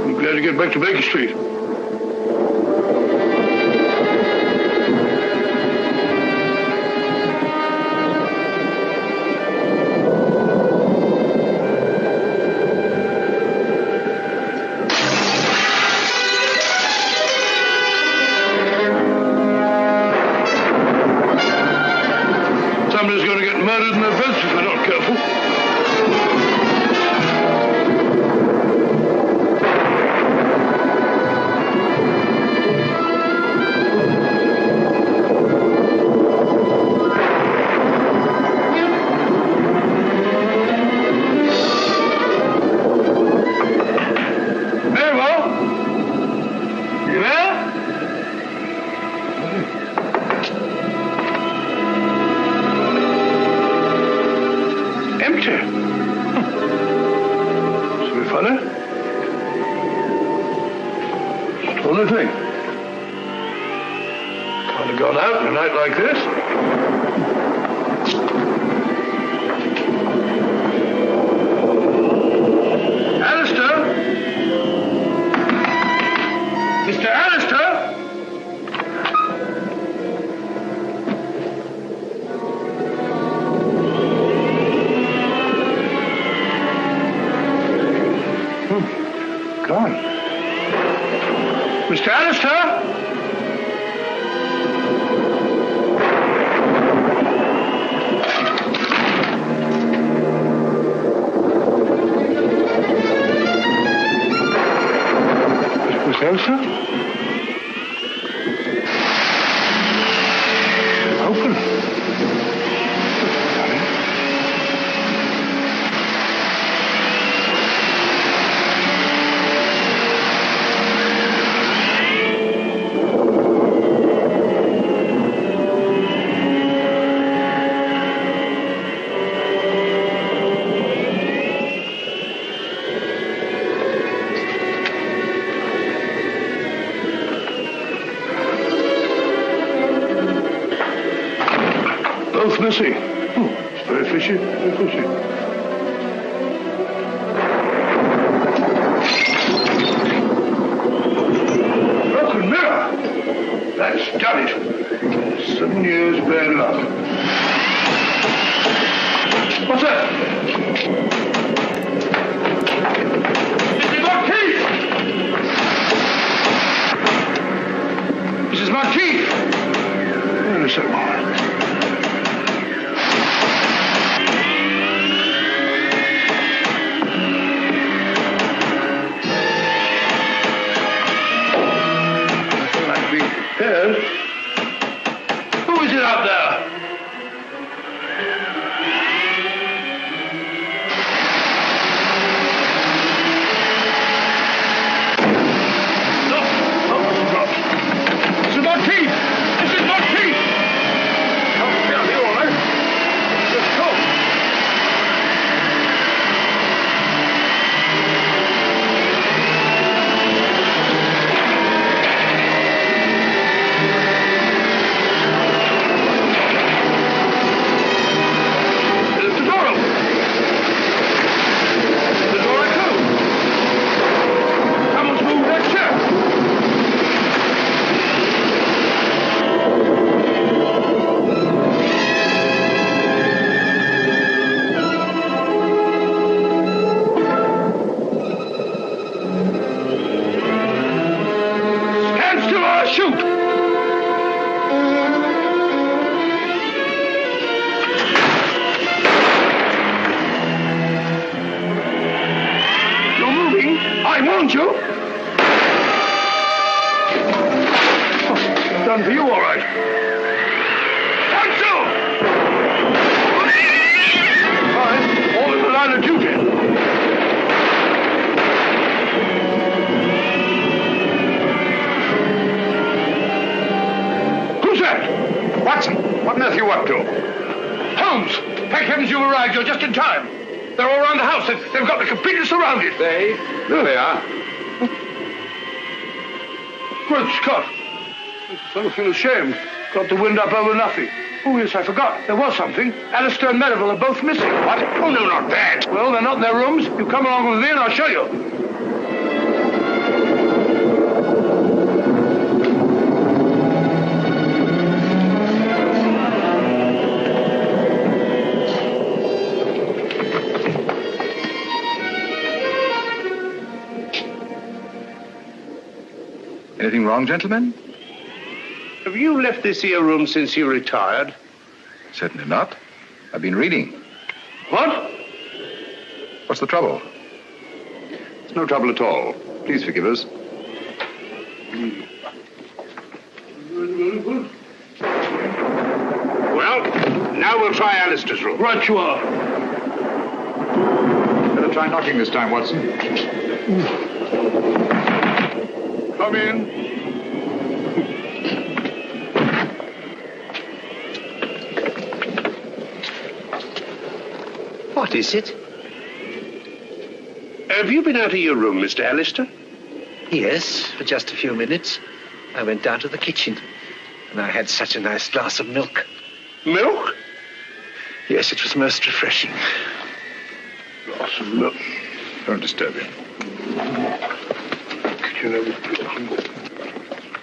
I'm glad to get back to Baker Street. Somebody's going to get murdered in their beds if they're not careful. Only thing. Can't have gone out on a night like this. Alistair! Mr. Alistair! Gone. Mr. Alistair? Mr. Alistair? Open. Both missing. It's very fishy, very fishy. Broken mirror! That's done it. 7 years bad luck. What's that? Mrs. Marquis! Mrs. Marquis! Wait a second. Ed? Who is it out there? don't you? Done for you, all right. 1, 2! Fine. All in the line of duty. Who's that? Watson, what on earth are you up to? Holmes! Thank heavens you arrived. You're just in time. They're all around the house. They've got me completely surrounded. There they are. Good Scott. I feel ashamed. Got the wind up over nothing. Oh, yes, I forgot. There was something. Alistair and Merivale are both missing. What? Oh, no, not that. Well, they're not in their rooms. You come along with me and I'll show you. Anything wrong, gentlemen? Have you left this here room since you retired? Certainly not. I've been reading. What? What's the trouble? There's no trouble at all. Please forgive us. Well, now we'll try Alistair's room. Right you are. Better try knocking this time, Watson. Come in. What is it? Have you been out of your room, Mr. Alistair? Yes, for just a few minutes. I went down to the kitchen, and I had such a nice glass of milk. Milk? Yes, it was most refreshing. Glass of milk. Don't disturb him.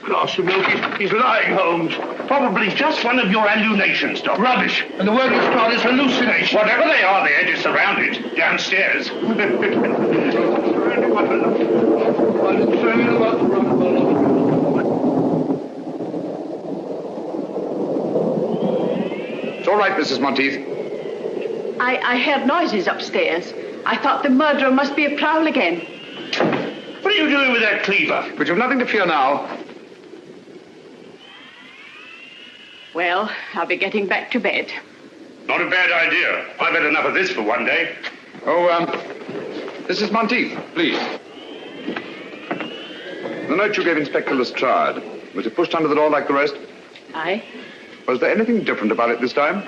Glass of milk. He's lying, Holmes. Probably just one of your hallucinations, Doctor. Rubbish. And the word you start is hallucination. Whatever they are, the edge is surrounded. Downstairs. It's all right, Mrs. Monteith. I heard noises upstairs. I thought the murderer must be a prowl again. What are you doing with that cleaver? But you've nothing to fear now. Well, I'll be getting back to bed. Not a bad idea. I've had enough of this for one day. Oh, Mrs. Monteith, please. The note you gave Inspector Lestrade, was it pushed under the door like the rest? Aye. Was there anything different about it this time?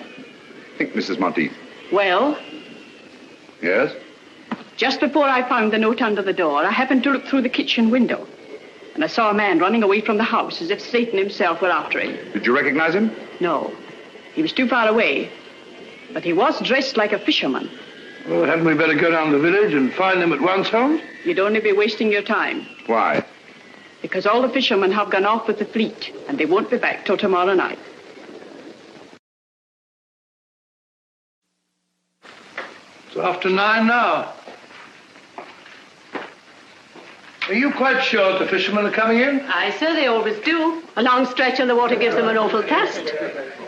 Think, Mrs. Monteith. Well, Yes? just before I found the note under the door, I happened to look through the kitchen window. And I saw a man running away from the house as if Satan himself were after him. Did you recognize him? No. He was too far away. But he was dressed like a fisherman. Well, hadn't we better go down to the village and find him at once, Holmes? You'd only be wasting your time. Why? Because all the fishermen have gone off with the fleet, and they won't be back till tomorrow night. It's after 9 now. Are you quite sure the fishermen are coming in? Aye, sir, they always do. A long stretch on the water gives them an awful cast.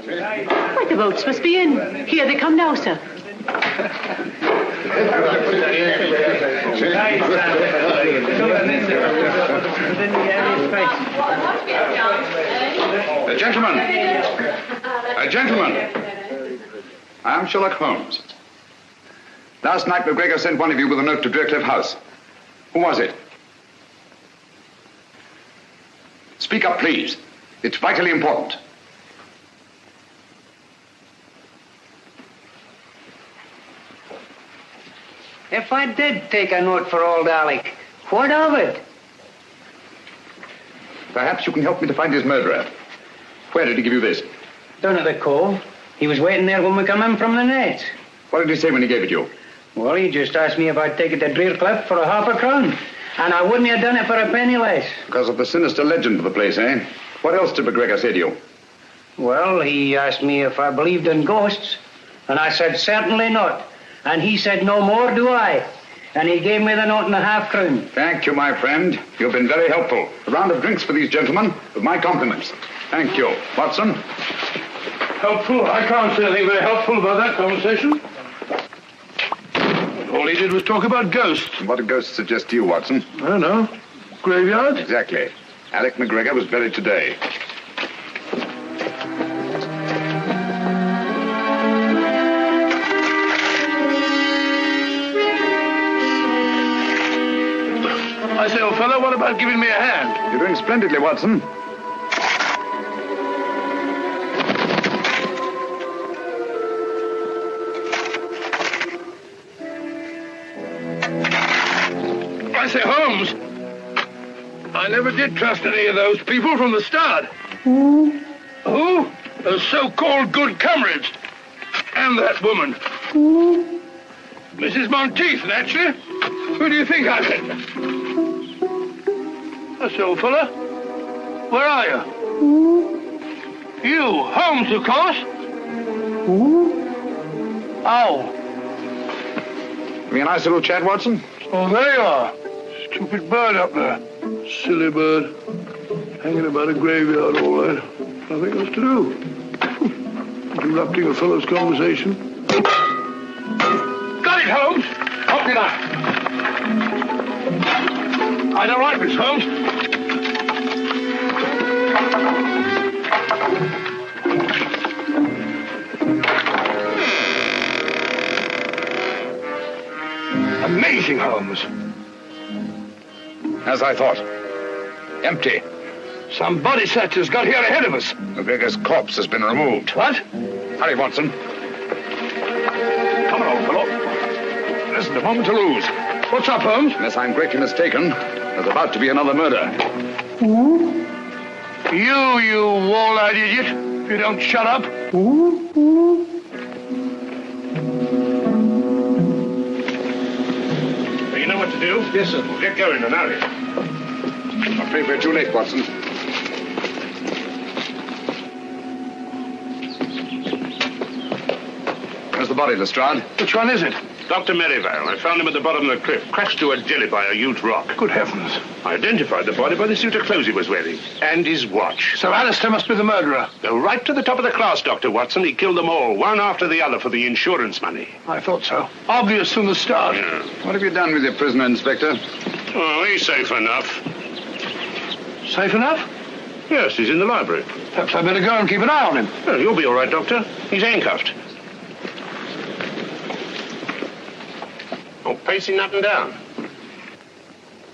Why, the boats must be in. Here they come now, sir. Gentlemen. I am Sherlock Holmes. Last night, McGregor sent one of you with a note to Driercliff House. Who was it? Speak up, please. It's vitally important. If I did take a note for old Alec, what of it? Perhaps you can help me to find his murderer. Where did he give you this? Down at the cove. He was waiting there when we come in from the net. What did he say when he gave it you? Well, he just asked me if I'd take it to Driercliff for ½ a crown. And I wouldn't have done it for a penny less. Because of the sinister legend of the place, eh? What else did McGregor say to you? Well, he asked me if I believed in ghosts. And I said, certainly not. And he said, no more do I. And he gave me the note and ½ crown. Thank you, my friend. You've been very helpful. A round of drinks for these gentlemen, with my compliments. Thank you. Watson? Helpful? I can't say anything very helpful about that conversation. All he did was talk about ghosts. And what do ghosts suggest to you, Watson? I don't know. Graveyard? Exactly. Alec McGregor was buried today. I say, old fellow, what about giving me a hand? You're doing splendidly, Watson. I say, Holmes, I never did trust any of those people from the start. Who? Who? Those so-called good comrades. And that woman. Who? Mrs. Monteith, naturally. Who do you think I meant? That's old fella. Where are you? You, Holmes, of course. Oh. Having a nice little chat, Watson? Oh, there you are. Stupid bird up there. Silly bird. Hanging about a graveyard all night. Nothing else to do. Interrupting a fellow's conversation. Got it, Holmes. Hope you not. I don't like this, Holmes. Amazing, Holmes. As I thought. Empty. Some body snatchers got here ahead of us. McGregor's corpse has been removed. What? Hurry, Watson. Come on, old fellow. There isn't a moment to lose. What's up, Holmes? Unless I'm greatly mistaken, there's about to be another murder. You wall-eyed idiot. If you don't shut up. You know what to do? Yes, sir. We'll get going and hurry. I'm afraid we're too late, Watson. Where's the body, Lestrade? Which one is it? Dr. Merivale. I found him at the bottom of the cliff, crashed to a jelly by a huge rock. Good heavens. I identified the body by the suit of clothes he was wearing. And his watch. So Alistair must be the murderer. Go right to the top of the class, Dr. Watson. He killed them all, one after the other, for the insurance money. I thought so. Obvious from the start. Yeah. What have you done with your prisoner, Inspector? Oh, he's safe enough. Safe enough? Yes, he's in the library. Perhaps I better go and keep an eye on him. Well, you'll be all right, Doctor. He's handcuffed. Oh, pacing up and down.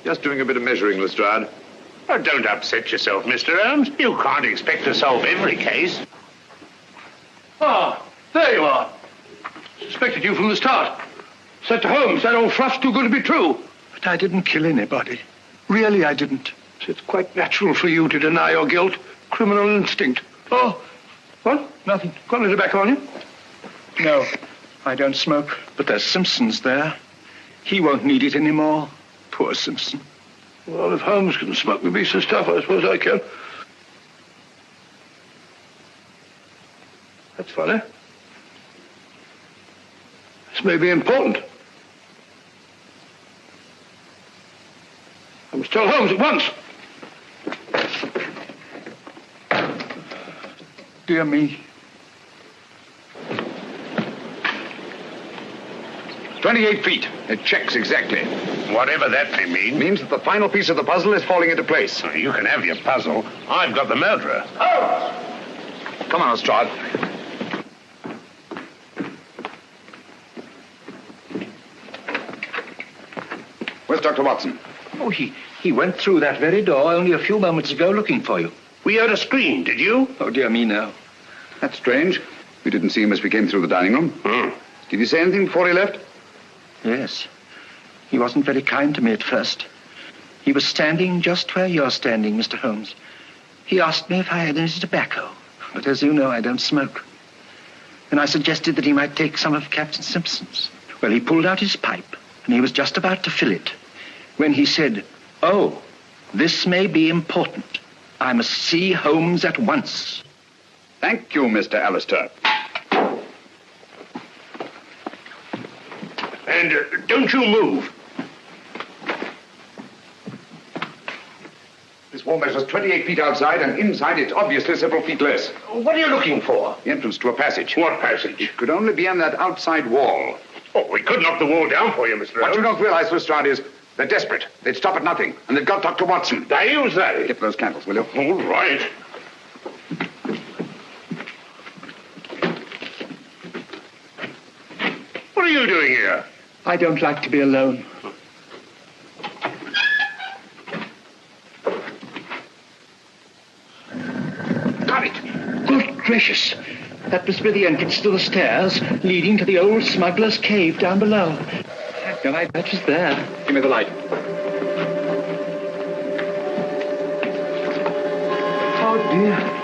Just doing a bit of measuring, Lestrade. Oh, don't upset yourself, Mr. Holmes. You can't expect to solve every case. Ah, there you are. Suspected you from the start. Said to Holmes, that old fluff's too good to be true. But I didn't kill anybody. Really, I didn't. It's quite natural for you to deny your guilt. Criminal instinct. Oh, what? Nothing. Got any tobacco on you? No, I don't smoke. But there's Simpson's there. He won't need it anymore. Poor Simpson. Well, if Holmes can smoke me piece of stuff, I suppose I can. That's funny. This may be important. I must tell Holmes at once. Dear me. 28 feet. It checks exactly. Whatever that may mean. Means that the final piece of the puzzle is falling into place. Oh, you can have your puzzle. I've got the murderer. Oh! Come on, Lestrade. Where's Dr. Watson? Oh, he went through that very door only a few moments ago looking for you. We heard a scream, did you? Oh, dear me, no. That's strange. We didn't see him as we came through the dining room. Did he say anything before he left? Yes. He wasn't very kind to me at first. He was standing just where you're standing, Mr. Holmes. He asked me if I had any tobacco, but as you know, I don't smoke. And I suggested that he might take some of Captain Simpson's. Well, he pulled out his pipe, and he was just about to fill it, when he said, "Oh, this may be important. I must see Holmes at once." Thank you, Mr. Alistair. And don't you move. This wall measures 28 feet outside, and inside it's obviously several feet less. What are you looking for? The entrance to a passage. What passage? It could only be on that outside wall. Oh, we could knock the wall down for you, Mr. Holmes. What you don't realize, Lestrade, is they're desperate. They'd stop at nothing, and they've got Dr. Watson. They use that. Get those candles, will you? All right. What are you doing here? I don't like to be alone. Got it. Good gracious. That must be the entrance to the stairs leading to the old smuggler's cave down below. I've no idea that was there. Give me the light. Oh, dear.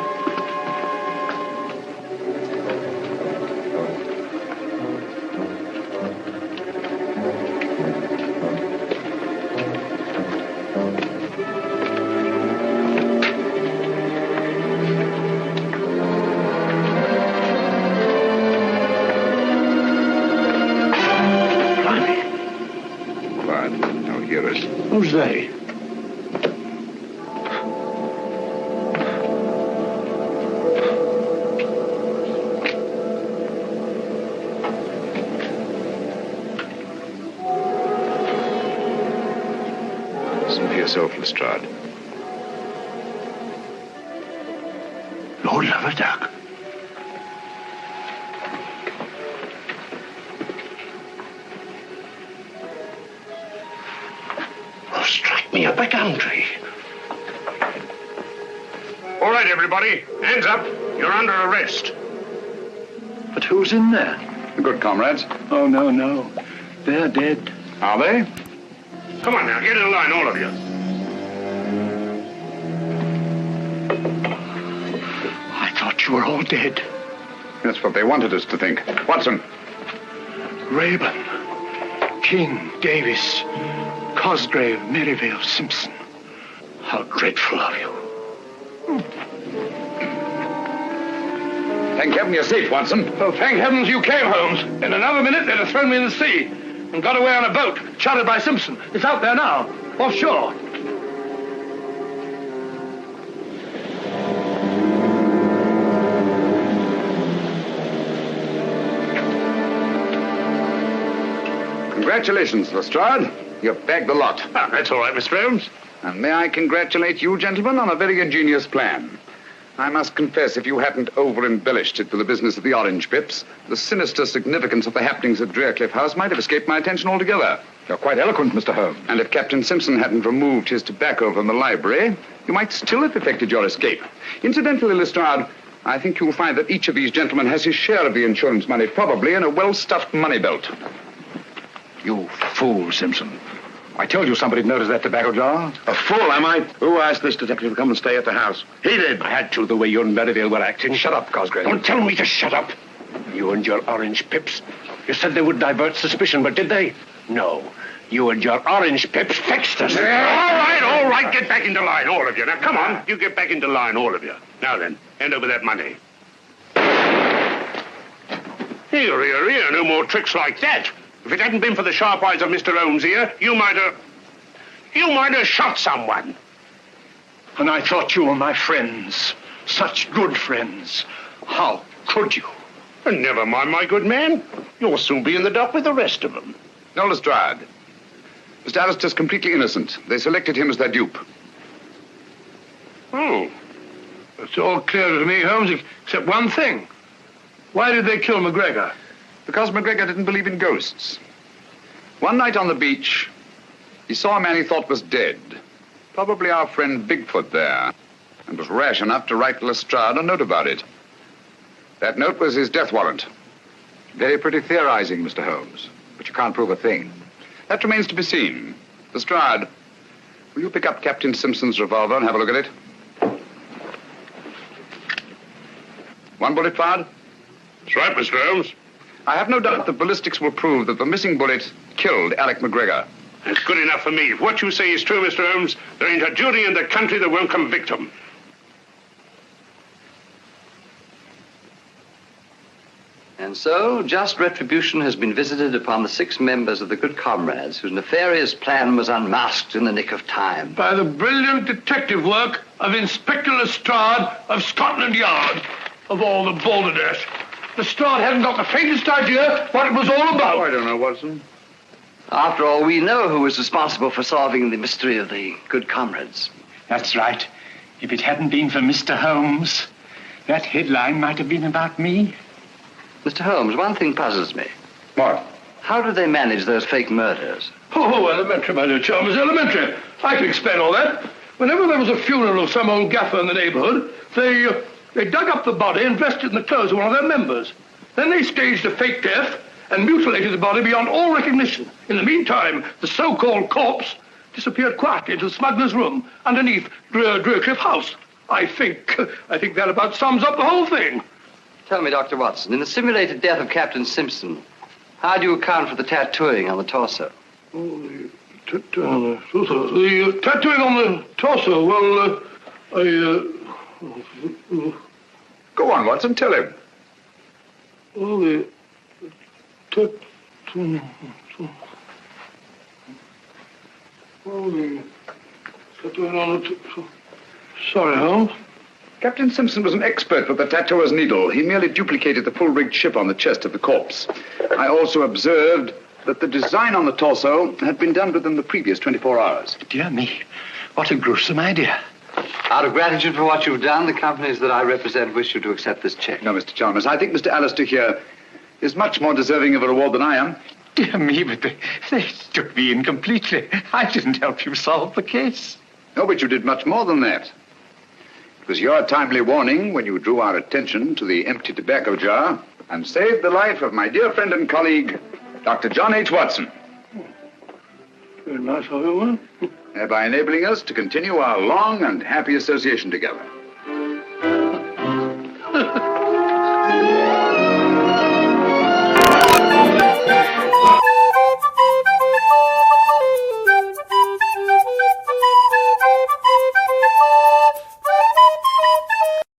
Who's they? Listen for yourself, Lestrade. Lord Lavadoc. Strike me up a gum tree. All right, everybody. Hands up. You're under arrest. But who's in there? The good comrades. Oh, no, no. They're dead. Are they? Come on now, get in line, all of you. I thought you were all dead. That's what they wanted us to think. Watson. Rayburn, King, Davis, Cosgrave, Merivale, Simpson. How dreadful of you. Thank heaven you're safe, Watson. Oh, thank heavens you came, Holmes. In another minute, they'd have thrown me in the sea and got away on a boat, chartered by Simpson. It's out there now, offshore. Congratulations, Lestrade. You've bagged the lot. Ah, that's all right, Mr. Holmes. And may I congratulate you, gentlemen, on a very ingenious plan. I must confess, if you hadn't over-embellished it with the business of the orange pips, the sinister significance of the happenings at Drearcliff House might have escaped my attention altogether. You're quite eloquent, Mr. Holmes. And if Captain Simpson hadn't removed his tobacco from the library, you might still have effected your escape. Incidentally, Lestrade, I think you'll find that each of these gentlemen has his share of the insurance money, probably in a well-stuffed money belt. You fool, Simpson. I told you somebody'd noticed that tobacco jar. A fool, am I? Who asked this detective to come and stay at the house? He did. I had to, the way you and Merivale were acting. Shut up, Cosgrave. Don't tell me to shut up. You and your orange pips. You said they would divert suspicion, but did they? No. You and your orange pips fixed us. All right. Get back into line, all of you. Now, come on. You get back into line, all of you. Now then, hand over that money. Here. No more tricks like that. If it hadn't been for the sharp eyes of Mr. Holmes here, you might have shot someone. And I thought you were my friends. Such good friends. How could you? And never mind, my good man. You'll soon be in the dock with the rest of them. No, Lestrade. Mr. Alistair's completely innocent. They selected him as their dupe. Oh. It's all clear to me, Holmes, except one thing. Why did they kill McGregor? Because McGregor didn't believe in ghosts. One night on the beach, he saw a man he thought was dead. Probably our friend Bigfoot there. And was rash enough to write Lestrade a note about it. That note was his death warrant. Very pretty theorizing, Mr. Holmes. But you can't prove a thing. That remains to be seen. Lestrade, will you pick up Captain Simpson's revolver and have a look at it? One bullet fired? That's right, Mr. Holmes. I have no doubt that ballistics will prove that the missing bullet killed Alec McGregor. That's good enough for me. If what you say is true, Mr. Holmes, there ain't a jury in the country that won't convict him. And so, just retribution has been visited upon the 6 members of the Good Comrades whose nefarious plan was unmasked in the nick of time. By the brilliant detective work of Inspector Lestrade of Scotland Yard, of all the balderdash. Lestrade hadn't got the faintest idea what it was all about. Oh, I don't know, Watson. After all, we know who was responsible for solving the mystery of the good comrades. That's right. If it hadn't been for Mr. Holmes, that headline might have been about me. Mr. Holmes, one thing puzzles me. What? How do they manage those fake murders? Oh, elementary, my dear Chalmers, elementary. I can explain all that. Whenever there was a funeral of some old gaffer in the neighborhood, they dug up the body and dressed it in the clothes of one of their members. Then they staged a fake death and mutilated the body beyond all recognition. In the meantime, the so-called corpse disappeared quietly into the smuggler's room underneath Drearcliff House. I think that about sums up the whole thing. Tell me, Dr. Watson, in the simulated death of Captain Simpson, how do you account for the tattooing on the torso? Oh, the tattooing on the torso. The tattooing on the torso, well, Go on, Watson, tell him. Well, the tattooing... Well, the tattooing on the torso... Sorry, Holmes. Captain Simpson was an expert with the tattooer's needle. He merely duplicated the full-rigged ship on the chest of the corpse. I also observed that the design on the torso had been done within the previous 24 hours. Dear me, what a gruesome idea. Out of gratitude for what you've done, the companies that I represent wish you to accept this check. No, Mr. Chalmers, I think Mr. Alistair here is much more deserving of a reward than I am. Dear me, but they took me in completely. I didn't help you solve the case. No, but you did much more than that. It was your timely warning when you drew our attention to the empty tobacco jar and saved the life of my dear friend and colleague, Dr. John H. Watson. Very nice of you, Thereby enabling us to continue our long and happy association together.